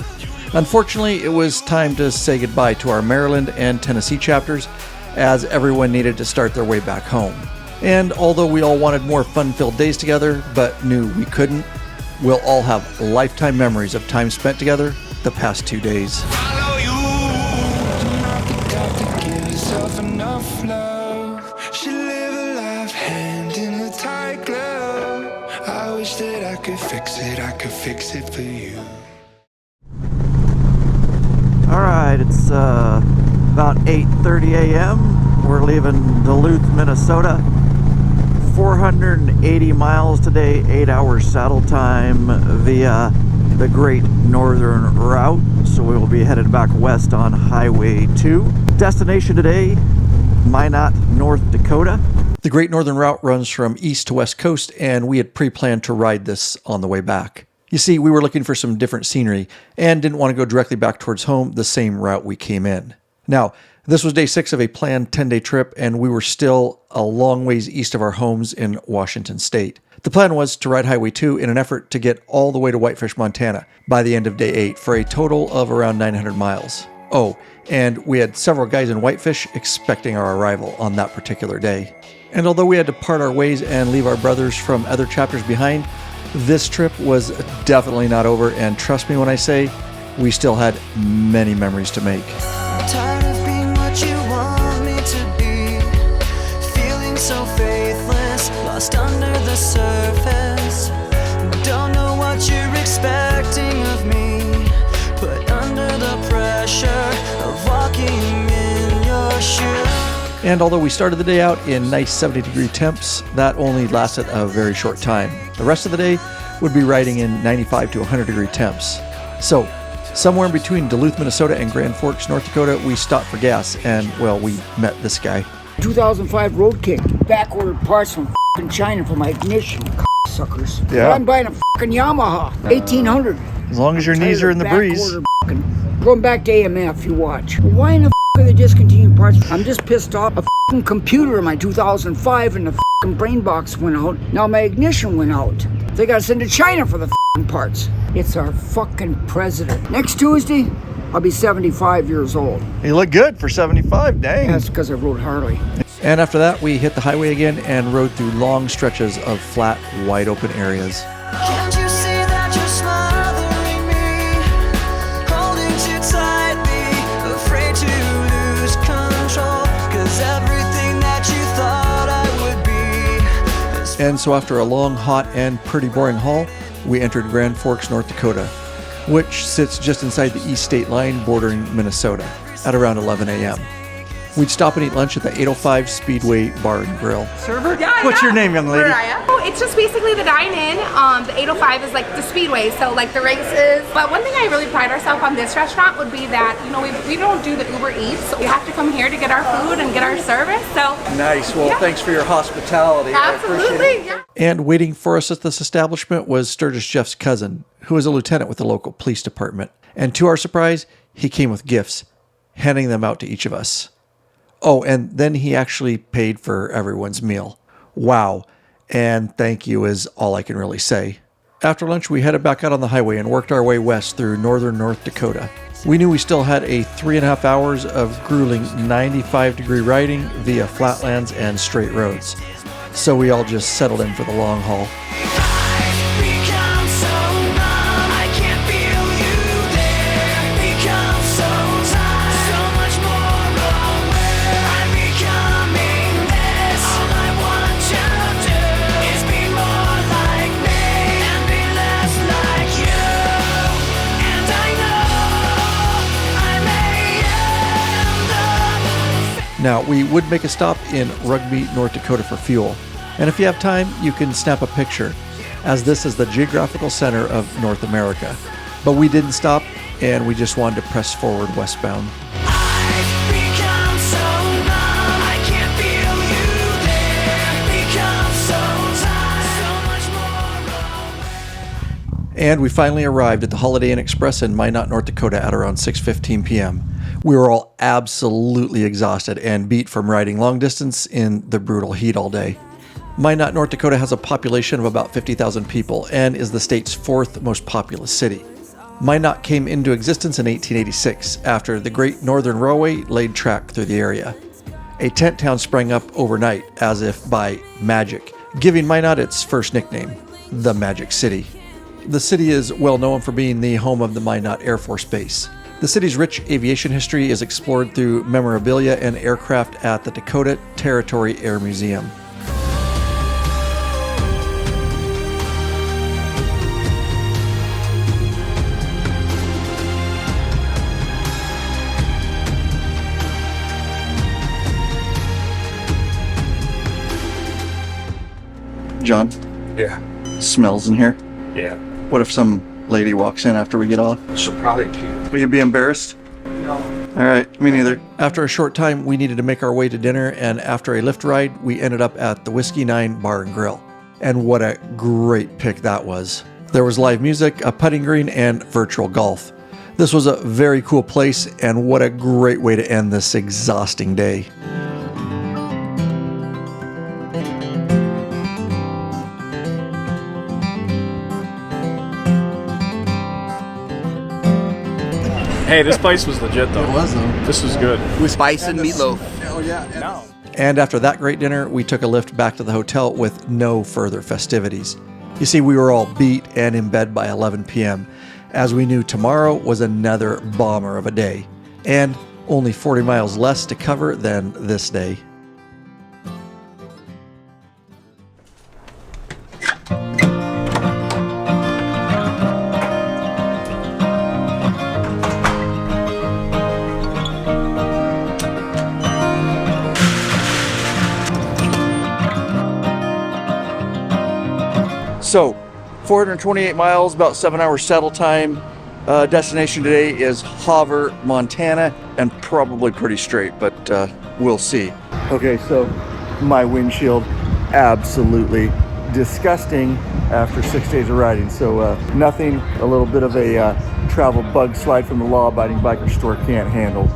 Unfortunately, it was time to say goodbye to our Maryland and Tennessee chapters, as everyone needed to start their way back home. And although we all wanted more fun-filled days together, but knew we couldn't, we'll all have lifetime memories of time spent together the past 2 days. Follow you. You got to give yourself enough love. She live a life hand in a tight glove. I wish that I could fix it for you. All right, it's about 8:30 a.m. We're leaving Duluth, Minnesota. 480 miles today, 8 hours saddle time via the Great Northern Route. So we will be headed back west on Highway 2. Destination today, Minot, North Dakota. The Great Northern Route runs from east to west coast, and we had pre-planned to ride this on the way back. You see, we were looking for some different scenery and didn't want to go directly back towards home the same route we came in. Now, this was day 6 of a planned 10-day trip, and we were still a long ways east of our homes in Washington State. The plan was to ride Highway 2 in an effort to get all the way to Whitefish, Montana by the end of day 8 for a total of around 900 miles. Oh, and we had several guys in Whitefish expecting our arrival on that particular day. And although we had to part our ways and leave our brothers from other chapters behind, this trip was definitely not over, and trust me when I say, we still had many memories to make. Tired of being what you want me to be, feeling so faithless, lost under the surface. Don't know what you're expecting of me, put under the pressure of walking in your shoes. And although we started the day out in nice 70-degree temps, that only lasted a very short time. The rest of the day would be riding in 95 to 100-degree temps. So, somewhere in between Duluth, Minnesota and Grand Forks, North Dakota, we stopped for gas, and, well, we met this guy. 2005 Road King, back-ordered parts from f***ing China for my ignition, suckers. Yeah. I'm buying a f***ing Yamaha, 1800. As long as your knees are in the breeze. Going back to AMF, you watch. Why in the f*** are they discontinuing parts? I'm just pissed off. A f***ing computer in my 2005 and the f***ing brain box went out. Now my ignition went out. They gotta send to China for the f***ing parts. It's our fucking president. Next Tuesday, I'll be 75 years old. You look good for 75, dang. That's because I rode Harley. And after that, we hit the highway again and rode through long stretches of flat, wide open areas. Can't you see that you're smothering me, holding too tightly, afraid to lose control, 'cause everything that you thought I would be is. And so after a long, hot, and pretty boring haul, we entered Grand Forks, North Dakota, which sits just inside the east state line bordering Minnesota at around 11 a.m. We'd stop and eat lunch at the 805 Speedway Bar and Grill. Server? Yeah, What's your name, young lady? Mariah. Oh, it's just basically the dine-in. The 805 is like the Speedway, so like the races. But one thing I really pride ourselves on this restaurant would be that, you know, we don't do the Uber Eats. So we have to come here to get our food and get our service. So nice. Well, yeah. Thanks for your hospitality. Absolutely. Yeah. And waiting for us at this establishment was Sturgis Jeff's cousin, who is a lieutenant with the local police department. And to our surprise, he came with gifts, handing them out to each of us. Oh, and then he actually paid for everyone's meal. Wow. And thank you is all I can really say. After lunch, we headed back out on the highway and worked our way west through northern North Dakota. We knew we still had a 3.5 hours of grueling 95-degree riding via flatlands and straight roads. So we all just settled in for the long haul. Now, we would make a stop in Rugby, North Dakota for fuel. And if you have time, you can snap a picture, as this is the geographical center of North America. But we didn't stop, and we just wanted to press forward westbound. And we finally arrived at the Holiday Inn Express in Minot, North Dakota at around 6:15 p.m. We were all absolutely exhausted and beat from riding long distance in the brutal heat all day. Minot, North Dakota has a population of about 50,000 people and is the state's 4th most populous city. Minot came into existence in 1886 after the Great Northern Railway laid track through the area. A tent town sprang up overnight as if by magic, giving Minot its first nickname, the Magic City. The city is well known for being the home of the Minot Air Force Base. The city's rich aviation history is explored through memorabilia and aircraft at the Dakota Territory Air Museum. John? Yeah. Smells in here? Yeah. What if some lady walks in after we get off? She'll probably puke. Will you be embarrassed? No. All right, me neither. After a short time, we needed to make our way to dinner, and after a Lyft ride, we ended up at the Whiskey 9 Bar and Grill. And what a great pick that was. There was live music, a putting green, and virtual golf. This was a very cool place, and what a great way to end this exhausting day. Hey, this place was legit though. It was though. This was good. With bison meatloaf. Oh yeah. And after that great dinner, we took a lift back to the hotel with no further festivities. You see, we were all beat and in bed by 11 p.m., as we knew tomorrow was another bomber of a day, and only 40 miles less to cover than this day. So, 428 miles, about 7 hours saddle time. Destination today is Hoover, Montana, and probably pretty straight, but we'll see. Okay, so my windshield, absolutely disgusting after 6 days of riding. So nothing a little bit of a travel bug slide from the law-abiding biker store can't handle.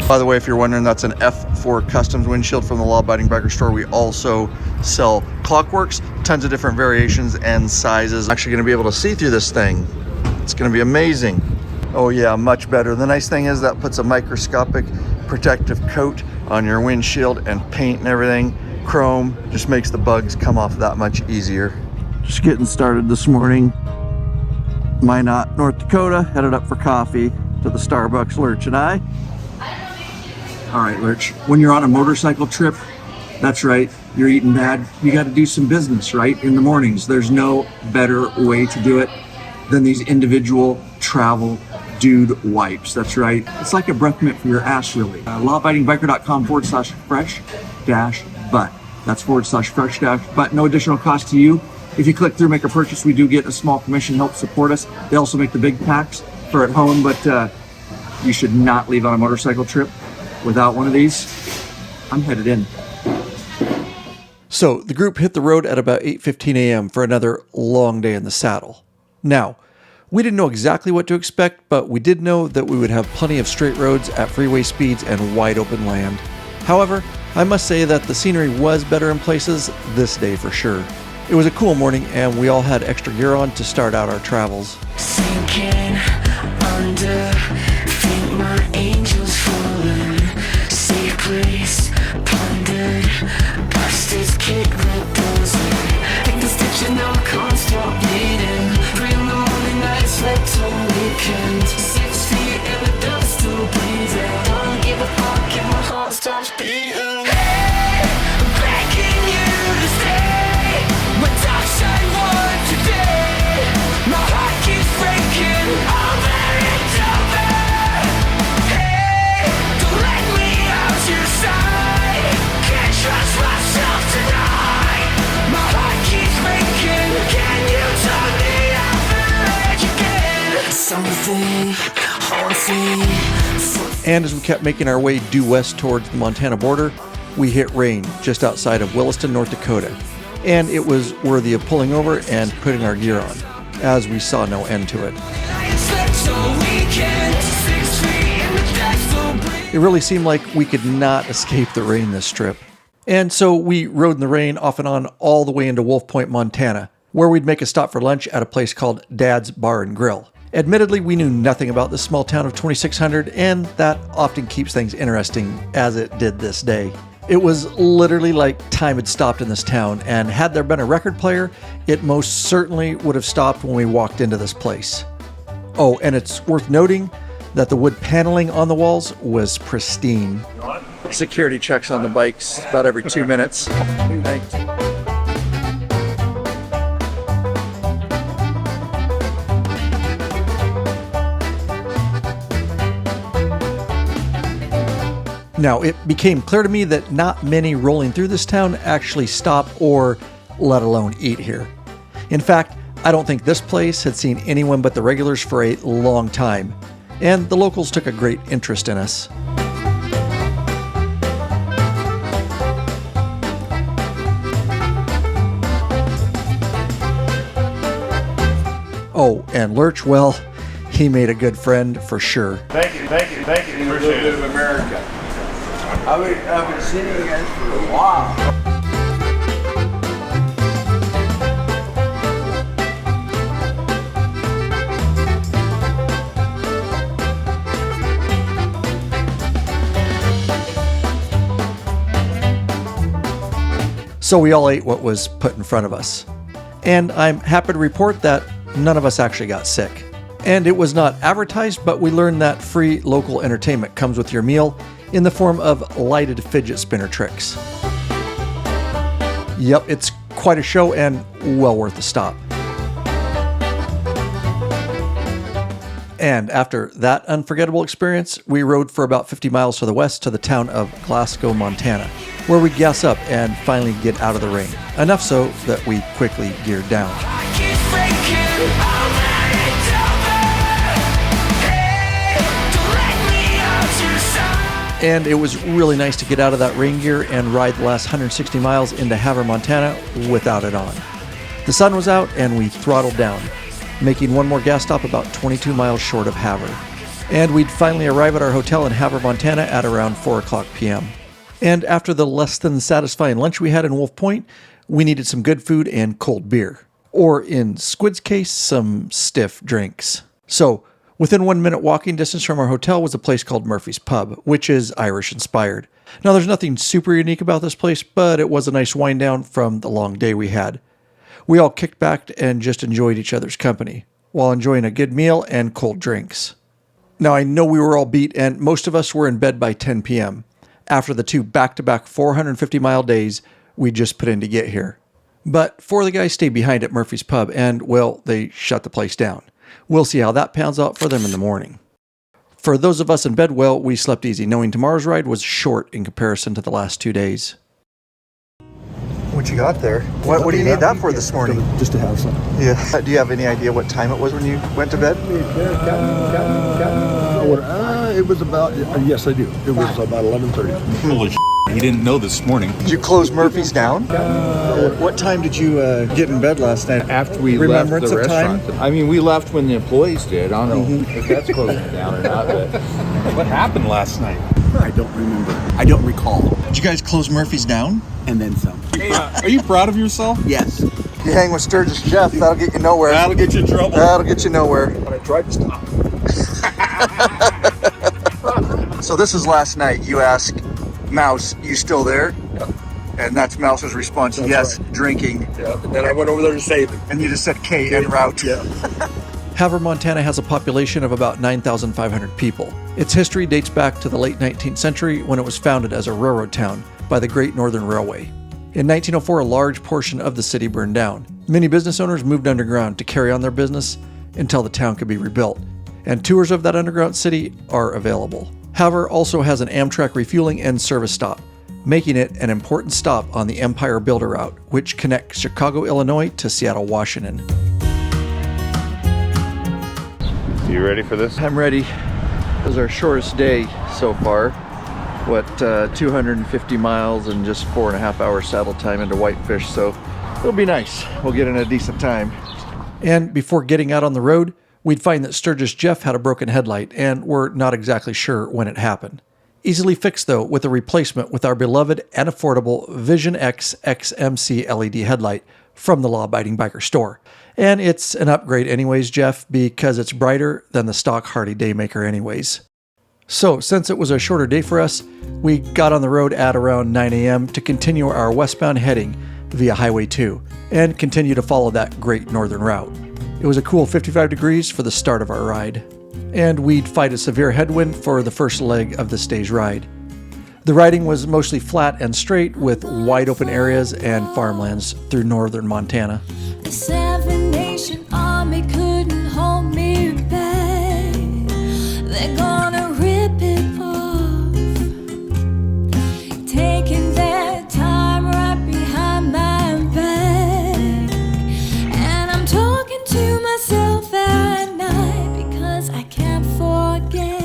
By the way, if you're wondering, that's an F4 Customs windshield from the Law Abiding Biker Store. We also sell Clockworks, tons of different variations and sizes. I'm actually going to be able to see through this thing. It's going to be amazing. Oh yeah, much better. The nice thing is that puts a microscopic protective coat on your windshield and paint and everything. Chrome just makes the bugs come off that much easier. Just getting started this morning. Minot, North Dakota, headed up for coffee to the Starbucks, Lurch and I. All right, Lurch, when you're on a motorcycle trip, that's right, you're eating bad, you got to do some business, right? In the mornings, there's no better way to do it than these individual travel dude wipes. That's right, it's like a breath mint for your ass, really. lawabidingbiker.com/fresh-butt. That's /fresh-butt. No additional cost to you. If you click through, make a purchase, we do get a small commission, help support us. They also make the big packs for at home, but you should not leave on a motorcycle trip without one of these. I'm headed in. So the group hit the road at about 8:15 a.m. for another long day in the saddle. Now, we didn't know exactly what to expect, but we did know that we would have plenty of straight roads at freeway speeds and wide open land. However, I must say that the scenery was better in places this day for sure. It was a cool morning and we all had extra gear on to start out our travels. Sinking under, think my angels fallen. Safe place, plundered, bastards kick the doors in. Take the stitch and now I can't stop bleeding. 3 in the morning, I slept all weekend. 6 feet in the dust, still breathing. Don't give a fuck if my heart stops beating. Hey, I'm begging you to stay. When dark side won today, my heart keeps breaking over and over. Hey, don't let me out your side. Can't trust myself tonight. My heart keeps breaking. Can you turn the average again? Something haunting. And as we kept making our way due west towards the Montana border, we hit rain just outside of Williston, North Dakota. And it was worthy of pulling over and putting our gear on. as we saw no end to it. It really seemed like we could not escape the rain this trip. And so we rode in the rain off and on all the way into Wolf Point, Montana, where we'd make a stop for lunch at a place called Dad's Bar and Grill. Admittedly, we knew nothing about this small town of 2,600, and that often keeps things interesting, as it did this day. It was literally like time had stopped in this town, and had there been a record player, it most certainly would have stopped when we walked into this place. Oh, and it's worth noting that the wood paneling on the walls was pristine. Security checks on the bikes about every 2 minutes. Thanks. Now, it became clear to me that not many rolling through this town actually stop or let alone eat here. In fact, I don't think this place had seen anyone but the regulars for a long time, and the locals took a great interest in us. Oh, and Lurch, well, he made a good friend for sure. Thank you. Appreciate it. Of America. I've been sitting here for a while. So we all ate what was put in front of us. And I'm happy to report that none of us actually got sick. And it was not advertised, but we learned that free local entertainment comes with your meal in the form of lighted fidget spinner tricks. Yep, it's quite a show and well worth the stop. And after that unforgettable experience, we rode for about 50 miles to the west to the town of Glasgow, Montana, where we gas up and finally get out of the rain. Enough so that we quickly geared down. And it was really nice to get out of that rain gear and ride the last 160 miles into Havre, Montana without it on. The sun was out and we throttled down, making one more gas stop about 22 miles short of Havre. And we'd finally arrive at our hotel in Havre, Montana at around 4 o'clock p.m. And after the less than satisfying lunch we had in Wolf Point, we needed some good food and cold beer. Or in Squid's case, some stiff drinks. So, within 1 minute walking distance from our hotel was a place called Murphy's Pub, which is Irish inspired. Now there's nothing super unique about this place, but it was a nice wind down from the long day we had. We all kicked back and just enjoyed each other's company, while enjoying a good meal and cold drinks. Now I know we were all beat and most of us were in bed by 10 p.m. after the 2 back-to-back 450-mile days we just put in to get here. But 4 of the guys stayed behind at Murphy's Pub and, well, they shut the place down. We'll see how that pans out for them in the morning. For those of us in bed, well, we slept easy, knowing tomorrow's ride was short in comparison to the last 2 days. What you got there? What do you need that for this morning? Just to have some. Yeah. Do you have any idea what time it was when you went to bed? It was about, yes I do. It was about 11:30. Holy shit, he didn't know this morning. Did you close Murphy's down? What time did you get in bed last night? After we left the restaurant. I mean, we left when the employees did. I don't know if that's closing it down or not. But What happened last night? I don't remember. I don't recall. Did you guys close Murphy's down? And then some. Are you proud of yourself? Yes. You hang with Sturgis Jeff, that'll get you nowhere. That'll get you in trouble. That'll get you nowhere. But I tried to stop. So this is last night. You ask Mouse, you still there? Yep. And that's Mouse's response, That's yes, right. drinking. Yeah. And then I went over there to save it. And you just said K en route. Yeah. Havre, Montana has a population of about 9,500 people. Its history dates back to the late 19th century when it was founded as a railroad town by the Great Northern Railway. In 1904, a large portion of the city burned down. Many business owners moved underground to carry on their business until the town could be rebuilt, and tours of that underground city are available. Havre also has an Amtrak refueling and service stop, making it an important stop on the Empire Builder Route, which connects Chicago, Illinois to Seattle, Washington. You ready for this? I'm ready. This is our shortest day so far. 250 miles and just 4.5 hours saddle time into Whitefish, so it'll be nice. We'll get in a decent time. And before getting out on the road, we'd find that Sturgis Jeff had a broken headlight, and we're not exactly sure when it happened. Easily fixed, though, with a replacement with our beloved and affordable Vision X XMC LED headlight from the law-abiding biker store. And it's an upgrade anyways, Jeff, because it's brighter than the stock Harley Daymaker anyways. So, since it was a shorter day for us, we got on the road at around 9 a.m. to continue our westbound heading via Highway 2 and continue to follow that great northern route. It was a cool 55 degrees for the start of our ride, and we'd fight a severe headwind for the first leg of this day's ride. The riding was mostly flat and straight with wide open areas and farmlands through northern Montana. The Seven Nation Army couldn't hold me back. They're gonna rip it off, taking their time right behind my back. And I'm talking to myself at night because I can't forget.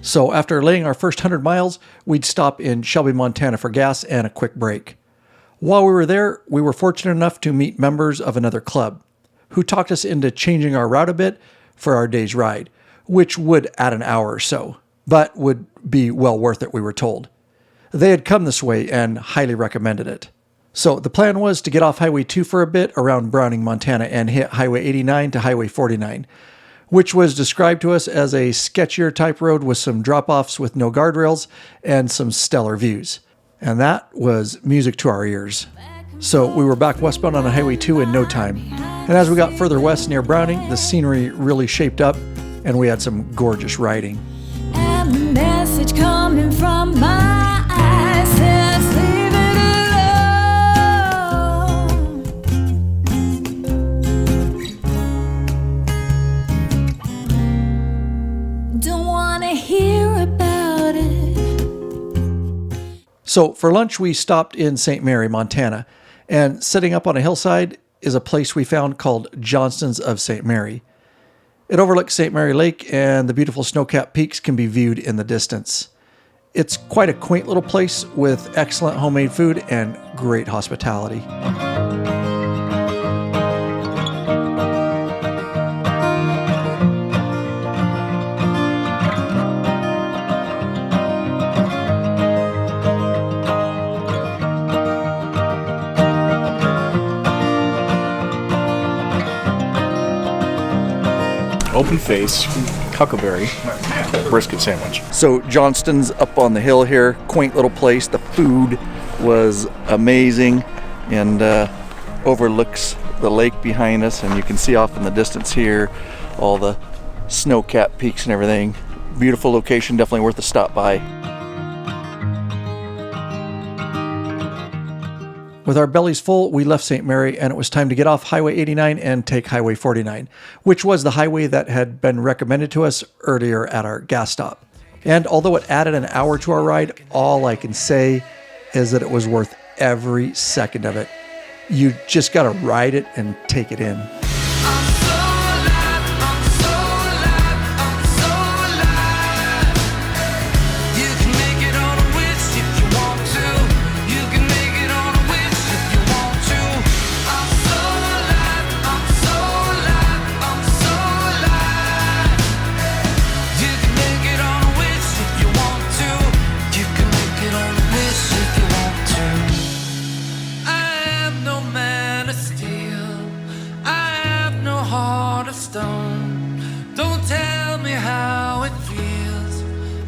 So after laying our first 100 miles, we'd stop in Shelby, Montana for gas and a quick break. While we were there, we were fortunate enough to meet members of another club who talked us into changing our route a bit for our day's ride, which would add an hour or so, but would be well worth it, we were told. They had come this way and highly recommended it. So the plan was to get off Highway 2 for a bit around Browning, Montana, and hit Highway 89 to Highway 49, which was described to us as a sketchier type road with some drop-offs with no guardrails and some stellar views. And that was music to our ears. So we were back westbound on Highway 2 in no time. And as we got further west near Browning, the scenery really shaped up and we had some gorgeous riding. And the message coming from my eyes says, leave it alone. Don't want to hear about it. So for lunch, we stopped in St. Mary, Montana, and setting up on a hillside is a place we found called Johnston's of St. Mary. It overlooks St. Mary Lake, and the beautiful snow-capped peaks can be viewed in the distance. It's quite a quaint little place with excellent homemade food and great hospitality. Open face, huckleberry, brisket sandwich. So Johnston's up on the hill here, quaint little place. The food was amazing and overlooks the lake behind us, and you can see off in the distance here all the snow-capped peaks and everything. Beautiful location, definitely worth a stop by. With our bellies full, we left St. Mary and it was time to get off Highway 89 and take Highway 49, which was the highway that had been recommended to us earlier at our gas stop. And although it added an hour to our ride, all I can say is that it was worth every second of it. You just got to ride it and take it in.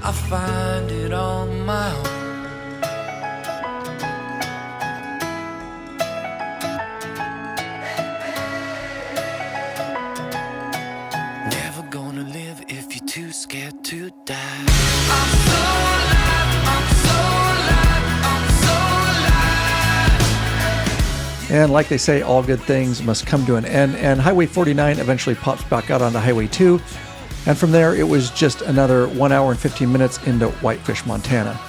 I find it on my own. Never gonna live if you're too scared to die. I'm so alive, I'm so alive, I'm so alive. And like they say, all good things must come to an end, and Highway 49 eventually pops back out onto Highway 2. And from there, it was just another 1 hour and 15 minutes into Whitefish, Montana.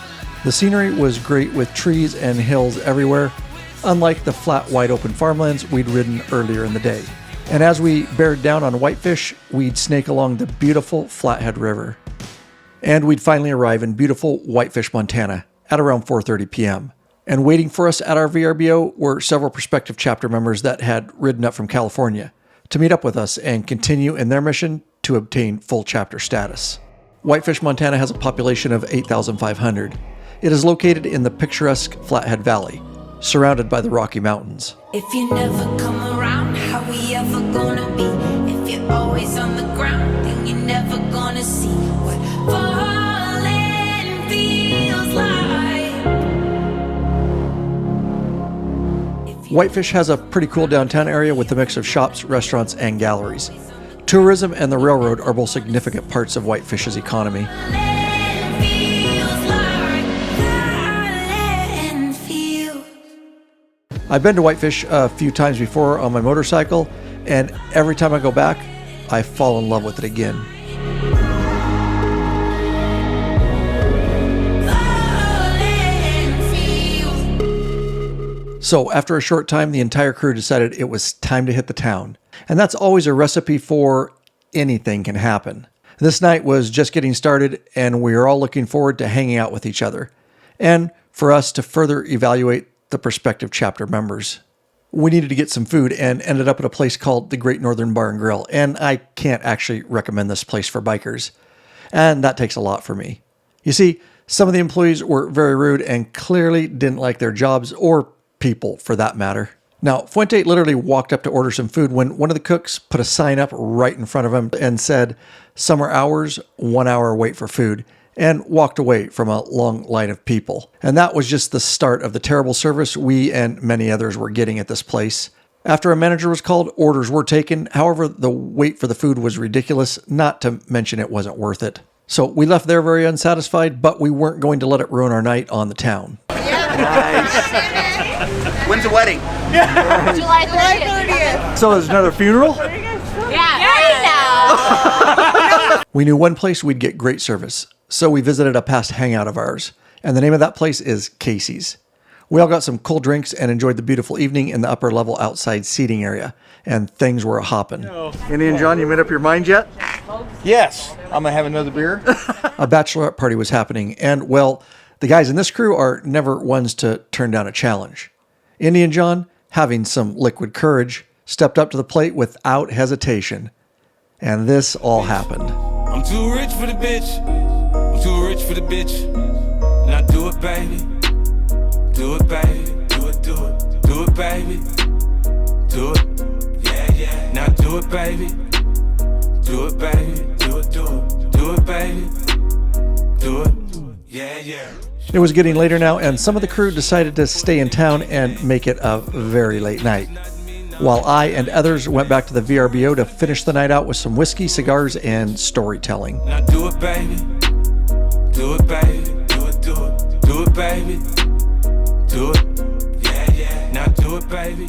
The scenery was great with trees and hills everywhere, unlike the flat, wide open farmlands we'd ridden earlier in the day. And as we bared down on Whitefish, we'd snake along the beautiful Flathead River. And we'd finally arrive in beautiful Whitefish, Montana at around 4:30 p.m. And waiting for us at our VRBO were several prospective chapter members that had ridden up from California to meet up with us and continue in their mission to obtain full chapter status. Whitefish, Montana has a population of 8,500. It is located in the picturesque Flathead Valley, surrounded by the Rocky Mountains. If you never come around, how we ever gonna be? If you're always on the ground, then you're never gonna see what falling feels like. Whitefish has a pretty cool downtown area with a mix of shops, restaurants, and galleries. Tourism and the railroad are both significant parts of Whitefish's economy. I've been to Whitefish a few times before on my motorcycle, and every time I go back, I fall in love with it again. So after a short time, the entire crew decided it was time to hit the town. And that's always a recipe for anything can happen. This night was just getting started, and we were all looking forward to hanging out with each other, and for us to further evaluate the prospective chapter members. We needed to get some food and ended up at a place called the Great Northern Bar and Grill, and I can't actually recommend this place for bikers, and that takes a lot for me. You see, some of the employees were very rude and clearly didn't like their jobs or people for that matter. Now, Fuente literally walked up to order some food when one of the cooks put a sign up right in front of him and said, "Summer hours, 1 hour wait for food," and walked away from a long line of people. And that was just the start of the terrible service we and many others were getting at this place. After a manager was called, orders were taken. However, the wait for the food was ridiculous, not to mention it wasn't worth it. So we left there very unsatisfied, but we weren't going to let it ruin our night on the town. Nice. When's the wedding? July 30th. So there's another funeral? Yeah, We knew one place we'd get great service, so we visited a past hangout of ours, and the name of that place is Casey's. We all got some cold drinks and enjoyed the beautiful evening in the upper level outside seating area, and things were a-hoppin'. Indian John, you made up your mind yet? Yes. I'm going to have another beer. A bachelorette party was happening, and, well, the guys in this crew are never ones to turn down a challenge. Indian John, having some liquid courage, stepped up to the plate without hesitation. And this all happened. I'm too rich for the bitch. I'm too rich for the bitch. Now do it, baby. Do it, baby. Do it, do it. Do it, baby. Do it. Yeah, yeah. Now do it, baby. Do it, baby. Do it, do it. Do it, baby. Do it. Yeah, yeah. It was getting later now, and some of the crew decided to stay in town and make it a very late night, while I and others went back to the VRBO to finish the night out with some whiskey, cigars, and storytelling. Now do it, baby. Do it, baby. Do it, do it. Do it, baby. Do it. Yeah, yeah. Now do it, baby.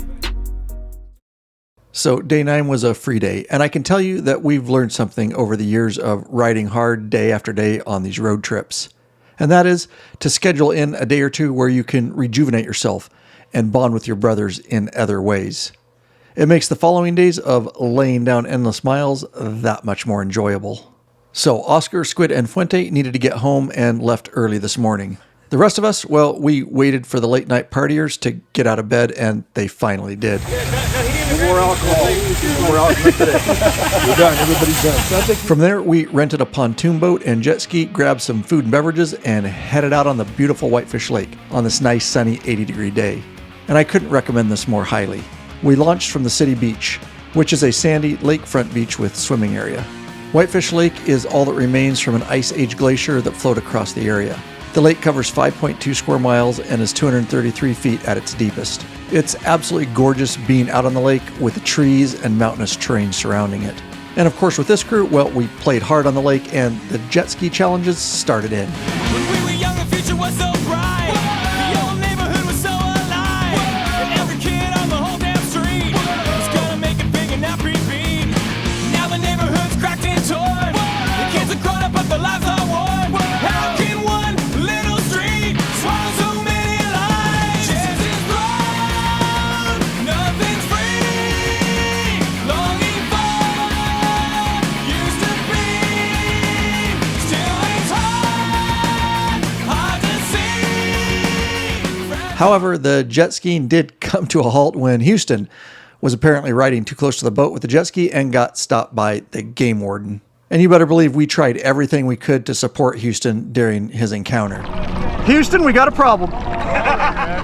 So day 9 was a free day, and I can tell you that we've learned something over the years of riding hard day after day on these road trips. And that is to schedule in a day or two where you can rejuvenate yourself and bond with your brothers in other ways. It makes the following days of laying down endless miles that much more enjoyable. So Oscar, Squid, and Fuente needed to get home and left early this morning. The rest of us, well, we waited for the late night partiers to get out of bed, and they finally did. More alcohol. More alcohol today. We're done. Everybody's done. From there, we rented a pontoon boat and jet ski, grabbed some food and beverages, and headed out on the beautiful Whitefish Lake on this nice sunny 80-degree day. And I couldn't recommend this more highly. We launched from the city beach, which is a sandy lakefront beach with swimming area. Whitefish Lake is all that remains from an Ice Age glacier that flowed across the area. The lake covers 5.2 square miles and is 233 feet at its deepest. It's absolutely gorgeous being out on the lake with the trees and mountainous terrain surrounding it. And of course with this crew, well, we played hard on the lake and the jet ski challenges started in. When we were young, the future was so bright. The old neighborhood was so alive. And every kid on the whole damn street was gonna make it big and not be beat. Now the neighborhood's cracked and torn. The kids are grown up, but their lives are worn. How can one little street swallow so many lives? Chairs is thrown, nothing's free. Longing for used to be, still ain't hard. However, the jet skiing did come to a halt when Houston was apparently riding too close to the boat with the jet ski and got stopped by the game warden. And you better believe we tried everything we could to support Houston during his encounter. Houston, we got a problem.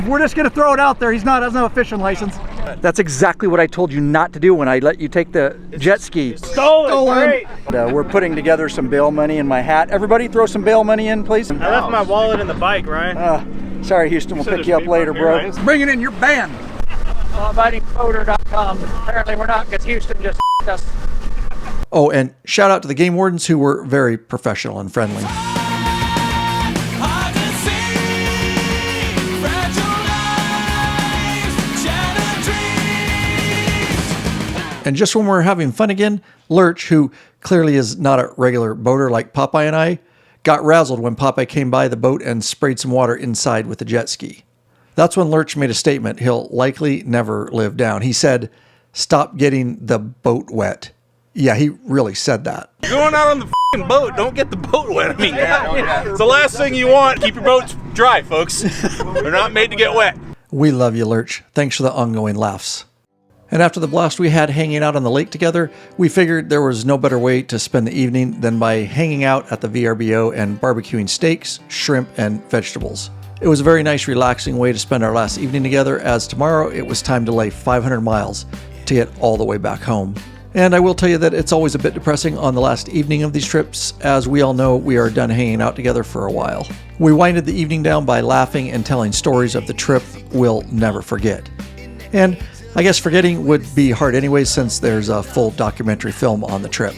We're just gonna throw it out there. He doesn't have a fishing license. That's exactly what I told you not to do when I let you take the jet ski. Stolen. Great. We're putting together some bail money in my hat. Everybody throw some bail money in, please. I left my wallet in the bike, Ryan. Sorry, Houston, we'll pick you up later, bro. Bring it in, you're banned. Lawabidingboater.com. Apparently we're not, because Houston just us. Oh, and shout out to the game wardens who were very professional and friendly. And just when we're having fun again, Lurch, who clearly is not a regular boater like Popeye and I, got razzled when Popeye came by the boat and sprayed some water inside with the jet ski. That's when Lurch made a statement he'll likely never live down. He said, "Stop getting the boat wet." Yeah, he really said that. Going out on the f***ing boat, don't get the boat wet. I mean, it's the last thing you want. Keep your boats dry, folks. They're not made to get wet. We love you, Lurch. Thanks for the ongoing laughs. And after the blast we had hanging out on the lake together, we figured there was no better way to spend the evening than by hanging out at the VRBO and barbecuing steaks, shrimp, and vegetables. It was a very nice, relaxing way to spend our last evening together, as tomorrow it was time to lay 500 miles to get all the way back home. And I will tell you that it's always a bit depressing on the last evening of these trips, as we all know we are done hanging out together for a while. We winded the evening down by laughing and telling stories of the trip we'll never forget. And I guess forgetting would be hard anyways, since there's a full documentary film on the trip.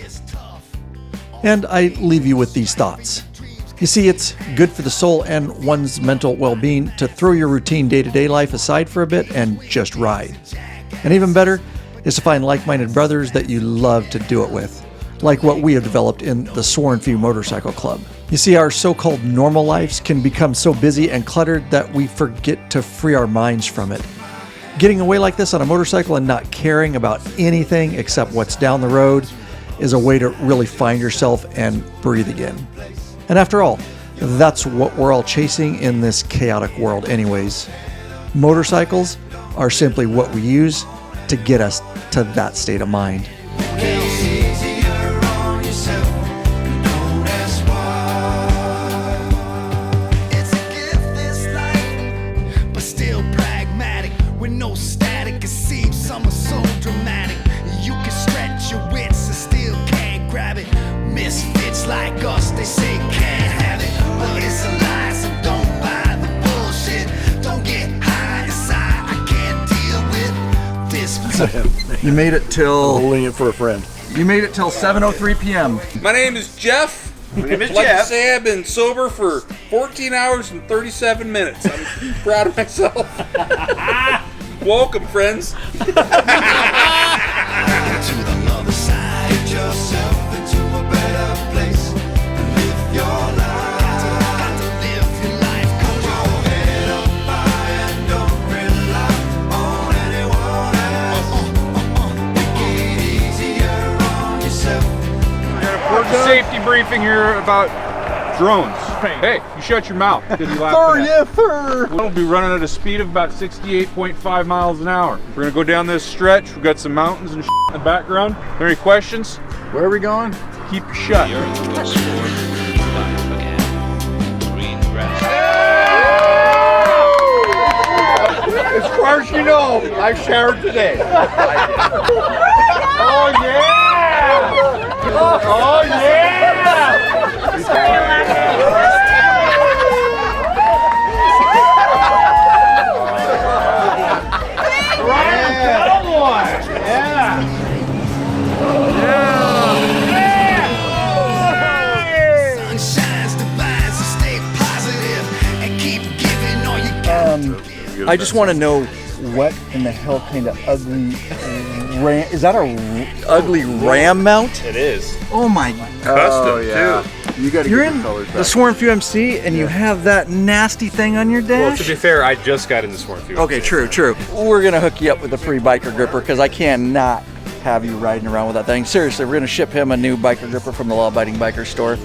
And I leave you with these thoughts. You see, it's good for the soul and one's mental well-being to throw your routine day-to-day life aside for a bit and just ride. And even better is to find like-minded brothers that you love to do it with, like what we have developed in the Sworn Few Motorcycle Club. You see, our so-called normal lives can become so busy and cluttered that we forget to free our minds from it. Getting away like this on a motorcycle and not caring about anything except what's down the road is a way to really find yourself and breathe again. And after all, that's what we're all chasing in this chaotic world anyways. Motorcycles are simply what we use to get us to that state of mind. You made it till... holding it for a friend. You made it till 7:03 p.m. My name is Jeff. My name is Like Jeff. to say, I've been sober for 14 hours and 37 minutes. I'm proud of myself. Welcome, friends. Safety briefing here about drones. Hey, you shut your mouth. Because you laughed at that. We'll be running at a speed of about 68.5 miles an hour. We're gonna go down this stretch. We've got some mountains and in the background. Are there any questions? Where are we going? Keep your shut. As far as you know, I showered today. Oh yeah! Oh yeah! I just want to know what in the hell kind of ugly ram... Is that a ugly ram mount? It is. Oh my... Custom, too. You got to You're get in the colors back. the Sworn Few MC and you have that nasty thing on your dash? Well, to be fair, I just got in the Sworn Few. Okay, true. We're going to hook you up with a free biker gripper because I cannot have you riding around with that thing. Seriously, we're going to ship him a new biker gripper from the Law Abiding Biker store.